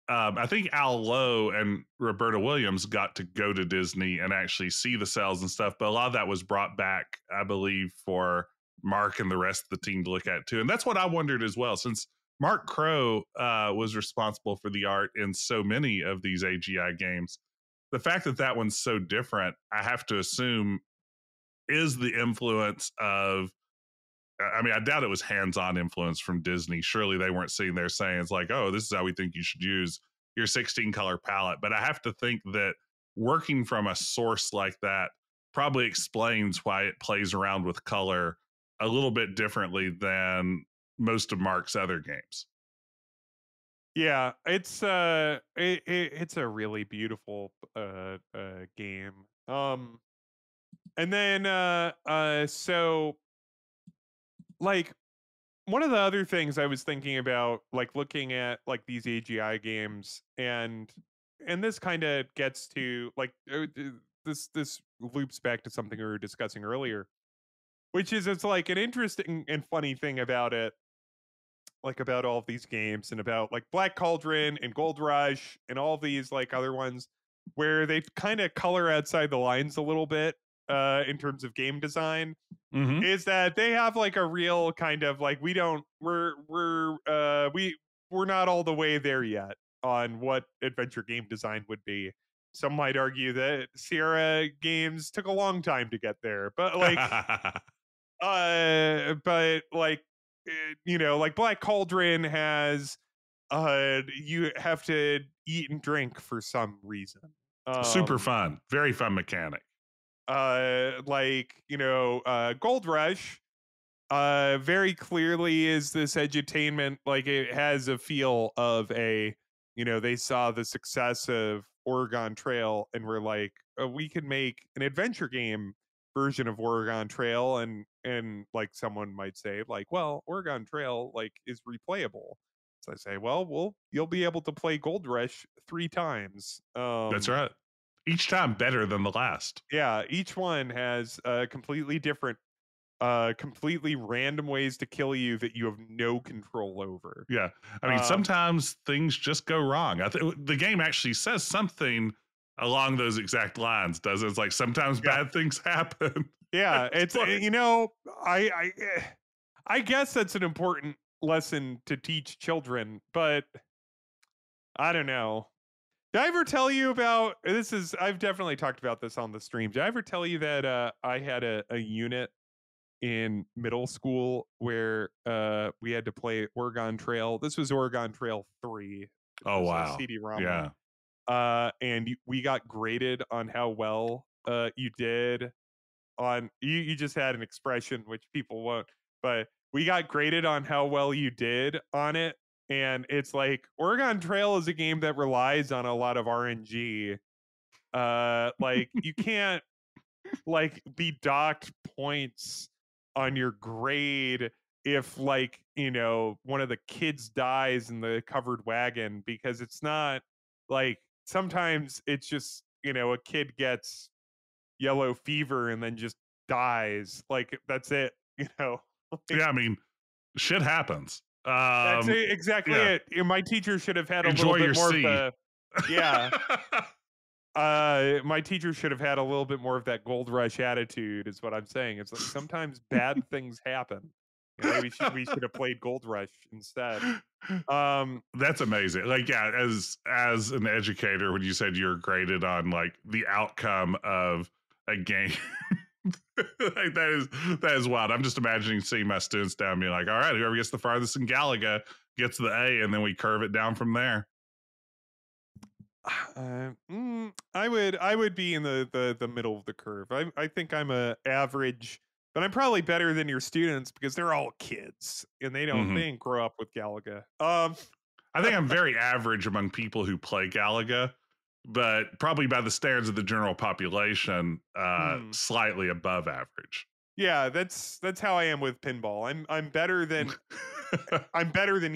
S2: I think Al Lowe and Roberta Williams got to go to Disney and actually see the cells and stuff. But a lot of that was brought back, I believe, for Mark and the rest of the team to look at too. And that's what I wondered as well, since Mark Crow was responsible for the art in so many of these AGI games. The fact that that one's so different, I have to assume, is the influence of, I mean, I doubt it was hands-on influence from Disney. Surely they weren't sitting there saying, it's like, oh, this is how we think you should use your 16 color palette. But I have to think that working from a source like that probably explains why it plays around with color a little bit differently than most of Mark's other games.
S1: Yeah, it's a really beautiful game. And then so like one of the other things I was thinking about, like looking at like these AGI games, and this kind of gets to like this loops back to something we were discussing earlier, which is it's like an interesting and funny thing about it, like about all of these games and about like Black Cauldron and Gold Rush and all these like other ones where they kind of color outside the lines a little bit in terms of game design,
S2: Mm-hmm.
S1: is that they have like a real kind of like we're not all the way there yet on what adventure game design would be. Some might argue that Sierra games took a long time to get there, but like you know, like Black Cauldron has you have to eat and drink for some reason.
S2: Super
S1: Um
S2: fun. Very fun mechanic.
S1: like, you know, Gold Rush very clearly is this edutainment, like it has a feel of a, you know, they saw the success of Oregon Trail and were like, we could make an adventure game version of Oregon Trail, and like someone might say like, well, Oregon Trail like is replayable. So I say, well, you'll be able to play Gold Rush 3 times.
S2: That's right. Each time better than the last.
S1: Yeah, each one has completely different completely random ways to kill you that you have no control over.
S2: Yeah. I mean,
S1: Um,
S2: sometimes things just go wrong. I think the game actually says something along those exact lines, does it? It's like sometimes
S1: yeah,
S2: bad things happen.
S1: yeah.
S2: It's
S1: It's
S2: like,
S1: you know, I guess that's an important lesson to teach children, but I don't know. Did I ever tell you about this? Is I've definitely talked about this on the stream. Did I ever tell you that I had a unit in middle school where we had to play Oregon Trail. This was Oregon Trail 3, which
S2: Oh
S1: was a
S2: wow.
S1: CD-ROM one.
S2: Yeah.
S1: And we got graded on how well you did on you just had an expression which people won't, but we got graded on how well you did on it. And it's like Oregon Trail is a game that relies on a lot of RNG. Like you can't like be docked points on your grade if like one of the kids dies in the covered wagon, because it's not like sometimes it's just a kid gets yellow fever and then just dies, like that's it. Like,
S2: Yeah, I mean, shit happens.
S1: that's it, exactly
S2: Yeah.
S1: it. My teacher should have had a little
S2: Enjoy
S1: bit
S2: your
S1: more of
S2: C.
S1: the yeah my teacher should have had a little bit more of that gold rush attitude, is what I'm saying. It's like sometimes bad things happen. Maybe we should have played gold rush instead.
S2: That's amazing. Like, yeah, as an educator, when you said you're graded on like the outcome of a game, like that is wild. I'm just imagining seeing my students down, being like, "All right, whoever gets the farthest in Galaga gets the A," and then we curve it down from there.
S1: I would be in the middle of the curve. I think I'm a average, but I'm probably better than your students because they're all kids and they
S2: Mhm.
S1: didn't grow up with Galaga.
S2: I think I'm very average among people who play Galaga, but probably by the standards of the general population,
S1: hmm.
S2: slightly above average.
S1: Yeah, that's how I am with pinball. I'm better than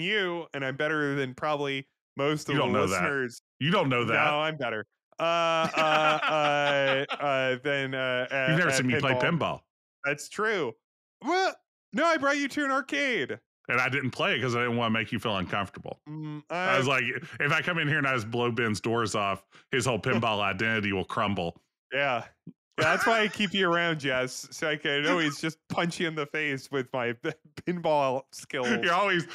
S1: you, and I'm better than probably most
S2: You
S1: of the
S2: don't know that.
S1: listeners.
S2: You don't know
S1: No,
S2: that.
S1: I'm better. Than
S2: You've never
S1: at
S2: seen me play
S1: pinball.
S2: pinball.
S1: That's true. Well, no, I brought you to an arcade.
S2: And I didn't play it because I didn't want to make you feel uncomfortable. I was like, if I come in here and I just blow Ben's doors off, his whole pinball identity will crumble.
S1: Yeah. Yeah, that's why I keep you around, Jess, so I can always just punch you in the face with my pinball skills.
S2: You're always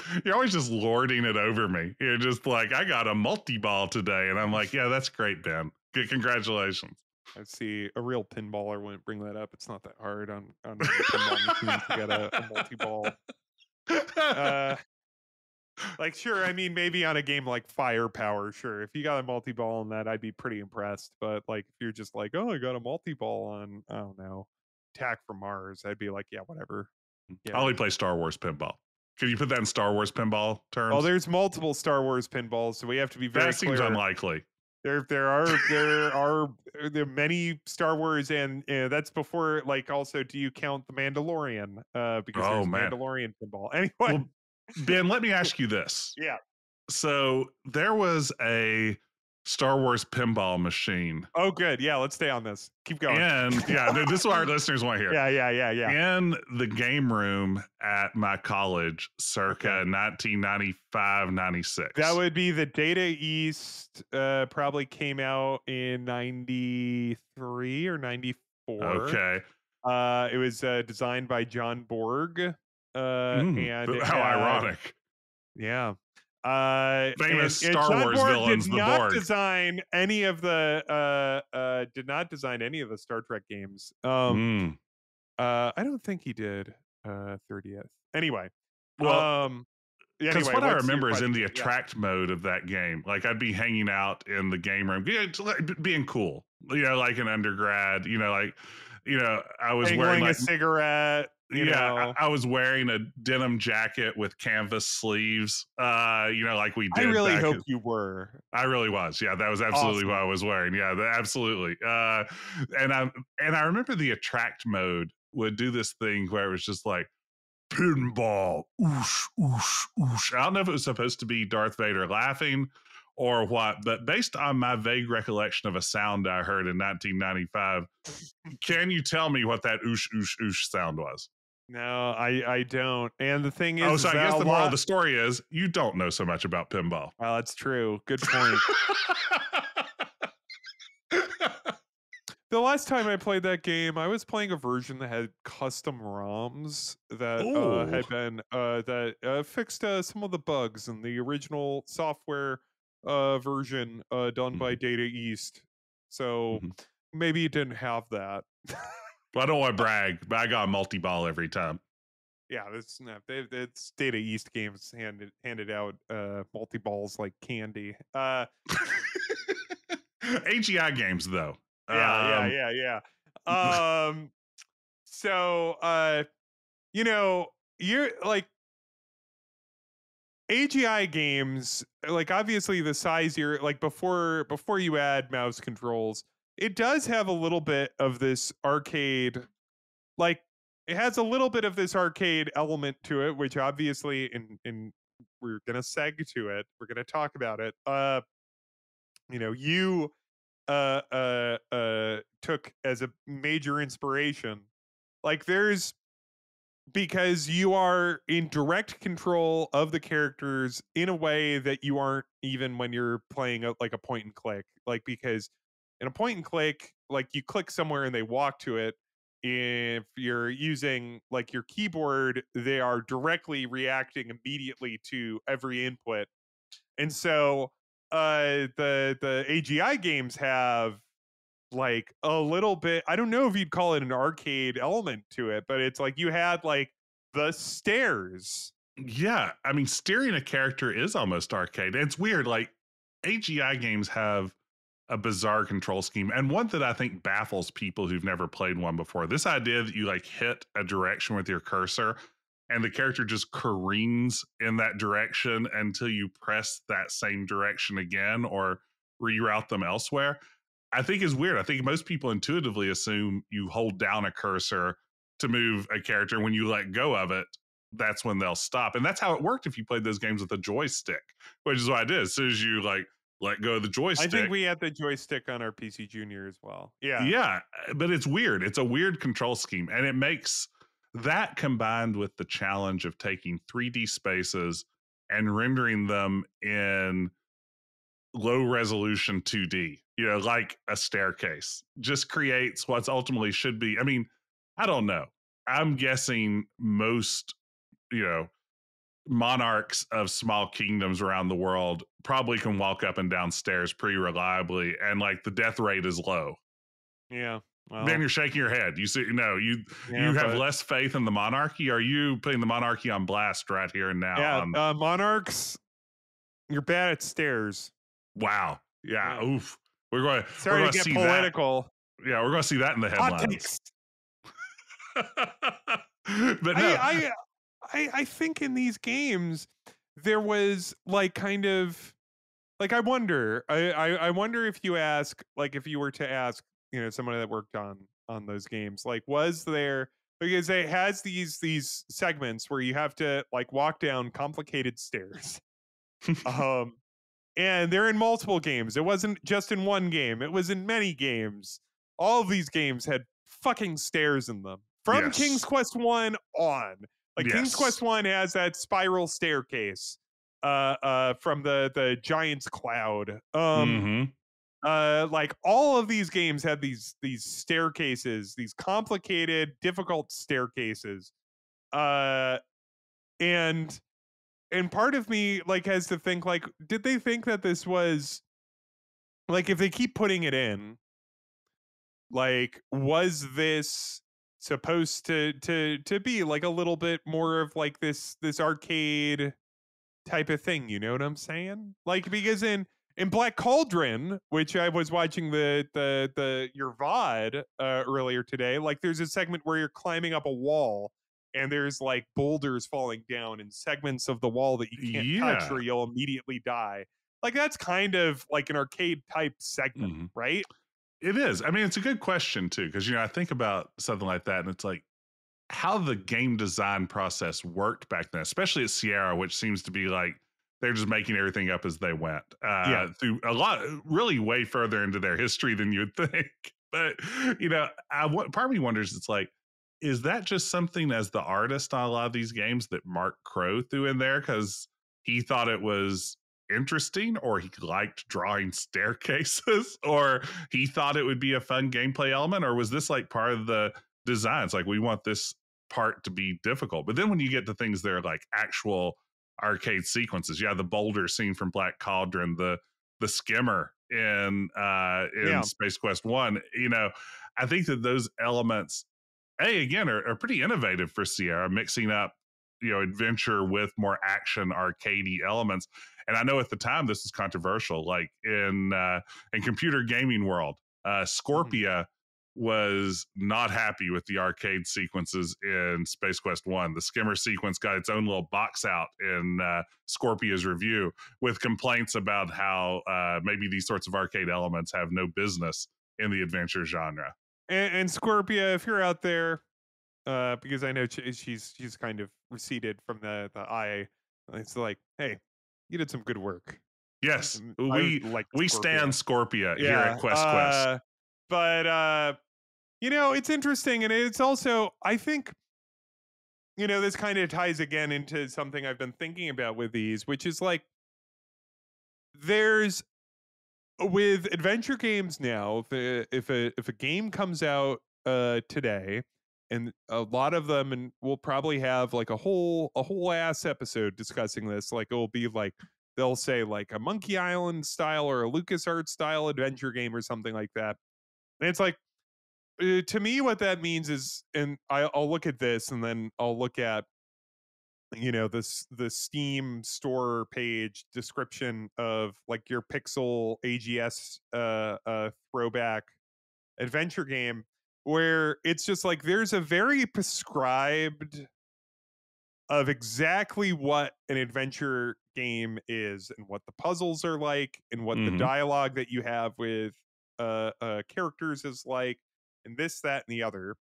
S2: just lording it over me. You're just like, I got a multi-ball today. And I'm like, yeah, that's great, Ben. Good, congratulations.
S1: I see a real pinballer wouldn't bring that up. It's not that hard on pinball machines to get a multi-ball. Like, sure, I mean, maybe on a game like Firepower, sure. If you got a multi-ball on that, I'd be pretty impressed. But like, if you're just like, oh, I got a multi-ball on, I don't know, Attack from Mars, I'd be like, yeah, whatever.
S2: I
S1: Yeah.
S2: only play Star Wars pinball. Can you put that in Star Wars pinball terms?
S1: Oh, there's multiple Star Wars pinballs, so we have to be very
S2: that seems
S1: clear.
S2: unlikely.
S1: There are many Star Wars, and that's before, like, also, do you count the Mandalorian? Because there's Mandalorian pinball. Anyway,
S2: well, Ben, let me ask you this.
S1: Yeah.
S2: So there was a Star Wars pinball machine.
S1: Oh, good. Yeah, let's stay on this. Keep going.
S2: And yeah, this is what our listeners want to hear.
S1: Yeah.
S2: In the game room at my college circa 1995, 96.
S1: That would be the Data East, probably came out in 93 or 94.
S2: Okay.
S1: It was designed by John Borg. And
S2: how ironic.
S1: Yeah.
S2: Famous Star
S1: John
S2: Wars
S1: Borg
S2: villains,
S1: did
S2: the
S1: not
S2: Borg.
S1: design any of the did not design any of the Star Trek games. I don't think he did 30th. Anyway.
S2: Well, because
S1: anyway,
S2: what I remember is in the
S1: question?
S2: attract mode of that game, like I'd be hanging out in the game room, being cool, like an undergrad, I was wearing
S1: a cigarette.
S2: I was wearing a denim jacket with canvas sleeves, like we did.
S1: I really hope you were.
S2: I really was. Yeah, that was absolutely what I was wearing. Yeah, absolutely. And I remember the attract mode would do this thing where it was just like pinball, oosh, oosh, oosh. I don't know if it was supposed to be Darth Vader laughing or what, but based on my vague recollection of a sound I heard in 1995, can you tell me what that oosh, oosh, oosh sound was?
S1: No, I don't. And the thing is,
S2: so I guess the moral of the story is you don't know so much about pinball.
S1: Well, that's true. Good point. The last time I played that game, I was playing a version that had custom ROMs that had been that fixed some of the bugs in the original software version done by Data East. So maybe it didn't have that.
S2: Well, I don't want to brag, but I got a multi-ball every time.
S1: Yeah, that's no, it's Data East Games handed out multi balls like candy.
S2: AGI games, though.
S1: Yeah, yeah,
S2: Um,
S1: yeah, yeah. So you know, you're like AGI games, like obviously the size you're like before you add mouse controls, it does have a little bit of this arcade, like it has a little bit of this arcade element to it, which obviously in we're gonna seg to it, we're gonna talk about it. You took as a major inspiration, like there's because you are in direct control of the characters in a way that you aren't even when you're playing like a point and click, like because in a point and click, like you click somewhere and they walk to it. If you're using like your keyboard, they are directly reacting immediately to every input. And so the AGI games have like a little bit, I don't know if you'd call it an arcade element to it, but it's like you had like the stairs.
S2: yeah, I mean, steering a character is almost arcade. It's weird. Like AGI games have a bizarre control scheme, and one that I think baffles people who've never played one before. This idea that you like hit a direction with your cursor and the character just careens in that direction until you press that same direction again or reroute them elsewhere, I think is weird. I think most people intuitively assume you hold down a cursor to move a character. When you let go of it, that's when they'll stop. And that's how it worked if you played those games with a joystick, which is what I did. As soon as you like let go of the
S1: I think
S2: joystick.
S1: we had the joystick on our PC Junior as well. Yeah.
S2: Yeah, but it's weird. It's a weird control scheme. And it makes that combined with the challenge of taking 3D spaces and rendering them in low resolution 2D, like a staircase, just creates what's ultimately should be. I mean, I don't know. I'm guessing most, you know, monarchs of small kingdoms around the world probably can walk up and down stairs pretty reliably, and like the death rate is low.
S1: Yeah.
S2: Then
S1: Well,
S2: you're shaking your head. You see, no,
S1: yeah,
S2: you have
S1: but
S2: less faith in the monarchy. Are you putting the monarchy on blast right here and now?
S1: yeah, monarchs, you're bad at stairs.
S2: Wow, yeah,
S1: Yeah.
S2: oof. We're
S1: Sorry to
S2: going to
S1: get
S2: see that.
S1: political.
S2: Yeah, we're going to see that in the
S1: Hot
S2: headlines.
S1: takes.
S2: But no,
S1: I think in these games there was like kind of like I wonder if you ask, like if you were to ask, someone that worked on those games, like was there, because it has these segments where you have to like walk down complicated stairs. um and they're in multiple games. It wasn't just in one game, it was in many games. All of these games had fucking stairs in them from King's
S2: yes,
S1: Quest 1 on. Like King's Quest
S2: yes,
S1: 1 has that spiral staircase from the giant's cloud.
S2: mm-hmm.
S1: Like all of these games had these staircases, these complicated difficult staircases. uh and and part of me like has to think, like, did they think that this was like, if they keep putting it in, like, was this supposed to be like a little bit more of like this arcade type of thing, you know what I'm saying? Like, because in Black Cauldron, which I was watching the your VOD earlier today, like there's a segment where you're climbing up a wall and there's like boulders falling down and segments of the wall that you can't touch
S2: Yeah.
S1: or you'll immediately die. Like that's kind of like an arcade type segment,
S2: Mm-hmm.
S1: right?
S2: It is. I mean, it's a good question too, because I think about something like that, and it's like how the game design process worked back then, especially at Sierra, which seems to be like they're just making everything up as they went
S1: Yeah.
S2: through a lot, really way further into their history than you'd think. But part of me wonders, it's like, is that just something as the artist on a lot of these games that Mark Crow threw in there because he thought it was interesting, or he liked drawing staircases, or he thought it would be a fun gameplay element, or was this like part of the design? It's like, we want this part to be difficult. But then when you get to things that are like actual arcade sequences, the boulder scene from Black Cauldron, the skimmer in
S1: Yeah.
S2: Space Quest 1, I think that those elements again are pretty innovative for Sierra, mixing up adventure with more action arcadey elements. And I know at the time this is controversial, like in computer gaming world,
S1: Mhm.
S2: Scorpia was not happy with the arcade sequences in Space Quest One. The skimmer sequence got its own little box out in Scorpia's review with complaints about how maybe these sorts of arcade elements have no business in the adventure genre.
S1: And Scorpia, if you're out there, because I know she's kind of receded from the eye. It's like, hey, you did some good work.
S2: Yes,
S1: I
S2: we
S1: like
S2: we
S1: Scorpia.
S2: stand Scorpia here at
S1: Yeah.
S2: Quest.
S1: But it's interesting, and it's also, I think, this kind of ties again into something I've been thinking about with these, which is like there's with adventure games now, if a game comes out today, and a lot of them, and we'll probably have like a whole ass episode discussing this, like it'll be like they'll say like a Monkey Island style or a LucasArts style adventure game or something like that. And it's like, to me what that means is, and I'll look at this and then I'll look at this the Steam store page description of like your pixel AGS throwback adventure game, where it's just like there's a very prescribed of exactly what an adventure game is and what the puzzles are like and what the
S2: Hmm.
S1: dialogue that you have with characters is like, and this, that, and the other.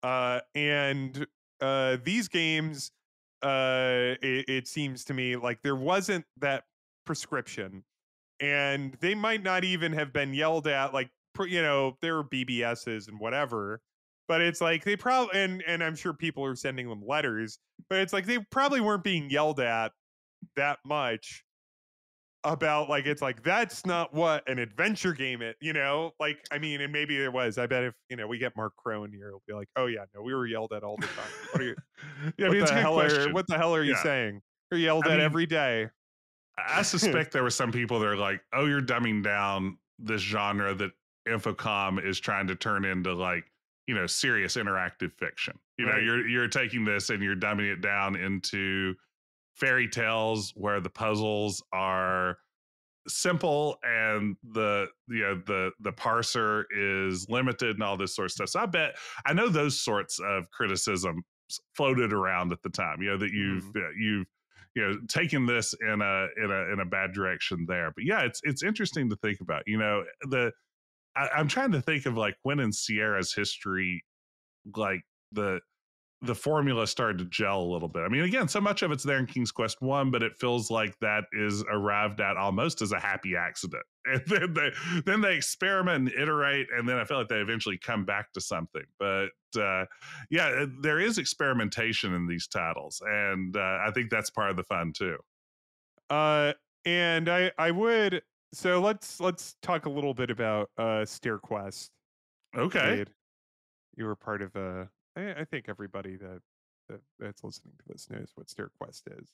S1: And these games, it seems to me like there wasn't that prescription, and they might not even have been yelled at. Like, there were BBSs and whatever, but it's like they probably, and I'm sure people are sending them letters, but it's like they probably weren't being yelled at that much about, like, it's like that's not what an adventure game is, like, I mean, and maybe there was. I bet if we get Mark Crow in here, he'll be like, oh yeah, no, we were yelled at all the time.
S2: Yeah, I mean, it's a good question.
S1: What the hell are you
S2: Yeah,
S1: saying? You're yelled
S2: I
S1: at
S2: mean,
S1: every day.
S2: I suspect there were some people that are like, "Oh, you're dumbing down this genre that Infocom is trying to turn into like, serious interactive fiction.
S1: Right.
S2: You're taking this and you're dumbing it down into fairy tales where the puzzles are simple and the parser is limited and all this sort of stuff." So I know those sorts of criticism floated around at the time, that
S1: Mhm.
S2: you've taken this in a bad direction there. But yeah, it's interesting to think about. I'm trying to think of like when in Sierra's history, like the formula started to gel a little bit. I mean, again, so much of it's there in King's Quest One, but it feels like that is arrived at almost as a happy accident. And then they experiment and iterate, and then I feel like they eventually come back to something. But yeah, there is experimentation in these titles, and I think that's part of the fun too.
S1: Uh, and I would, so let's talk a little bit about SteerQuest.
S2: Okay,
S1: Wade, you were part of I think everybody that's listening to this knows what SteerQuest is.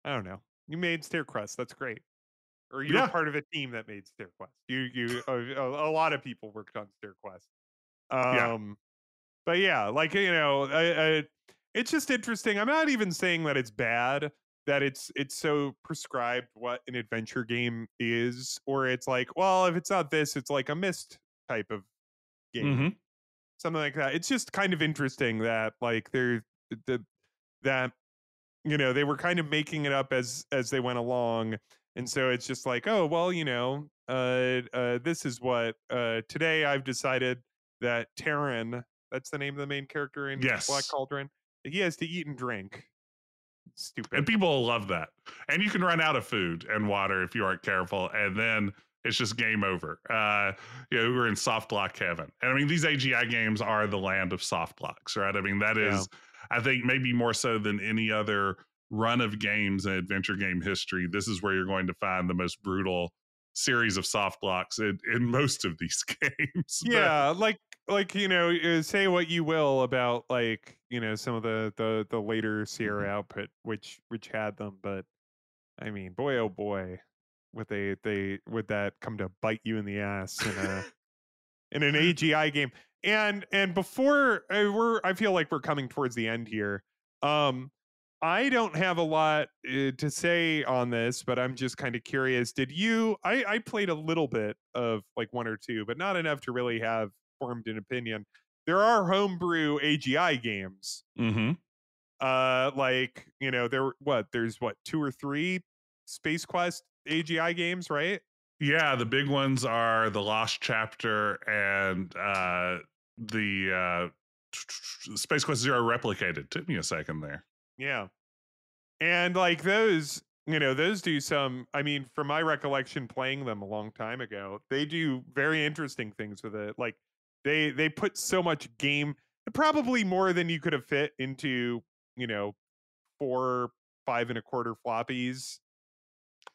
S1: I don't know. You made SteerQuest. That's great. Or you were
S2: yeah,
S1: part of a team that made SteerQuest. A lot of people worked on SteerQuest.
S2: yeah.
S1: Um, but yeah, like, it's just interesting. I'm not even saying that it's bad, that it's so prescribed what an adventure game is, or it's like, well, if it's not this, it's like a Myst type of game,
S2: Hmm.
S1: something like that. It's just kind of interesting that like the that they were kind of making it up as they went along, and so it's just like, oh well, this is what today I've decided that Terran, that's the name of the main character in Black
S2: Yes.
S1: Cauldron, he has to eat and drink.
S2: And
S1: Stupid.
S2: people love that. And you can run out of food and water if you aren't careful, and then it's just game over. We're in soft lock heaven. And I mean, these AGI games are the land of soft locks, right? I mean, that
S1: Yeah.
S2: is, I think, maybe more so than any other run of games in adventure game history. This is where you're going to find the most brutal series of soft locks in most of these games. But
S1: Yeah, like say what you will about, like, some of the later Sierra output, which had them, but I mean, boy oh boy, would that come to bite you in the ass in an AGI game. And before I feel like we're coming towards the end here. I don't have a lot to say on this, but I'm just kind of curious. Did you? I played a little bit of like one or two, but not enough to really have formed an opinion. There are homebrew AGI games.
S2: Mm-hmm.
S1: Like, you know, there's what, 2 or 3 Space Quest AGI games, right?
S2: Yeah, the big ones are the Lost Chapter and the Space Quest Zero Replicated. Took me a second there.
S1: Yeah. And like those, you know, those do some, I mean, from my recollection playing them a long time ago, they do very interesting things with it. Like they put so much game, probably more than you could have fit into, you know, 4, 5 1/4 floppies.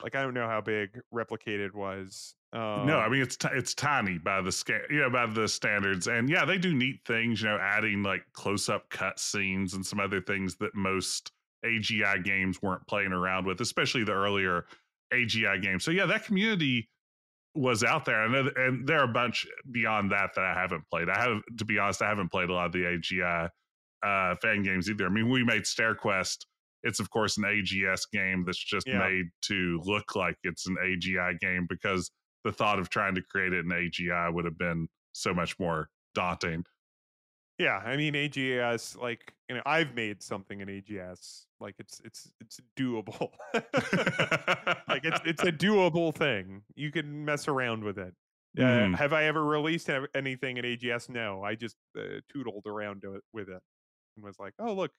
S1: Like I don't know how big Replicated was.
S2: No, I mean it's tiny by the by the standards, and yeah, they do neat things. You know, adding like close up cut scenes and some other things that most AGI games weren't playing around with, especially the earlier AGI games. So yeah, that community was out there, and there are a bunch beyond that I haven't played. To be honest, I haven't played a lot of the AGI fan games either. I mean, we made StairQuest. It's of course an AGS game that's just made to look like it's an AGI game, because the thought of trying to create it in AGI would have been so much more daunting.
S1: Yeah, I mean AGS, like, you know, I've made something in AGS. Like it's doable. Like it's a doable thing. You can mess around with it. Have I ever released anything in AGS? No, I just tootled around with it and was like, oh look,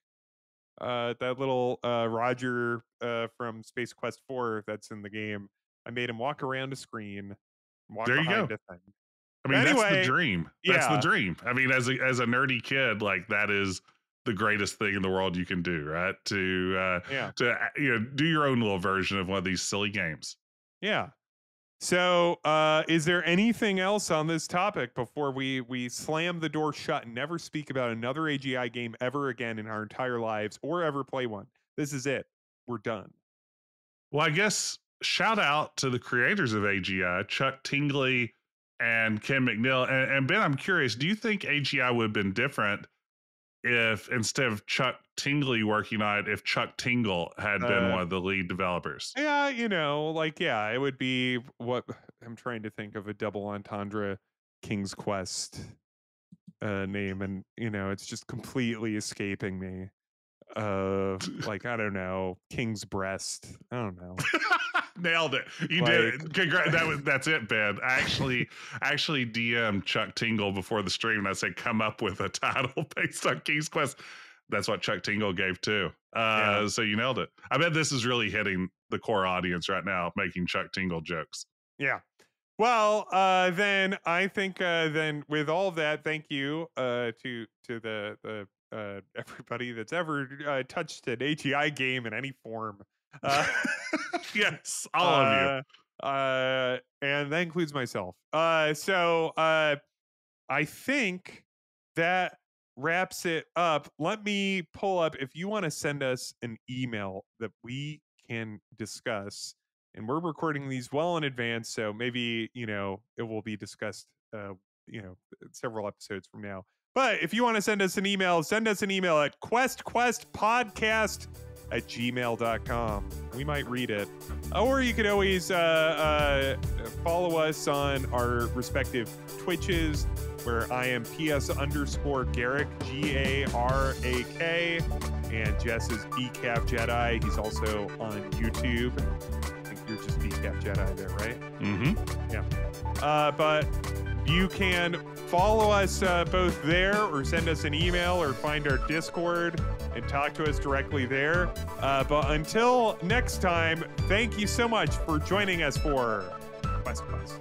S1: that little Roger from Space Quest 4 that's in the game. I made him walk around a screen, walk
S2: there you
S1: behind
S2: go.
S1: a thing.
S2: I mean,
S1: anyway,
S2: that's the dream. That's the dream. I mean, as a nerdy kid, like that is the greatest thing in the world you can do, right? To do your own little version of one of these silly games.
S1: Yeah. So, is there anything else on this topic before we slam the door shut and never speak about another AGI game ever again in our entire lives, or ever play one? This is it. We're done.
S2: Well, I guess shout out to the creators of AGI, Chuck Tingley and Ken McNeil. And Ben, I'm curious, do you think AGI would have been different if instead of Chuck Tingley working on it, if Chuck Tingle had been one of the lead developers?
S1: Yeah, you know, like, yeah, it would be what I'm trying to think of a double entendre King's Quest name, and you know, it's just completely escaping me. Like, I don't know, King's Breast. I don't know.
S2: Nailed it. You did it. Congrats. That's it, Ben. I actually DM'd Chuck Tingle before the stream and I said, come up with a title based on King's Quest. That's what Chuck Tingle gave too. So you nailed it. I bet this is really hitting the core audience right now, making Chuck Tingle jokes.
S1: Yeah. Well, then I think then with all of that, thank you to the everybody that's ever touched an AGI game in any form.
S2: Yes, all of you.
S1: And that includes myself. So I think that wraps it up. Let me pull up, if you want to send us an email that we can discuss, and we're recording these well in advance, so maybe, you know, it will be discussed, you know, several episodes from now. But if you want to send us an email at questpodcast@gmail.com. We might read it. Or you could always follow us on our respective Twitches, where I am PS_Garrick, GARAK, and Jess is Decaf Jedi. He's also on YouTube. I think you're just Decaf Jedi there, right?
S2: Mm-hmm.
S1: Yeah. But you can follow us both there, or send us an email, or find our Discord and talk to us directly there. But until next time, thank you so much for joining us for Quest Quest.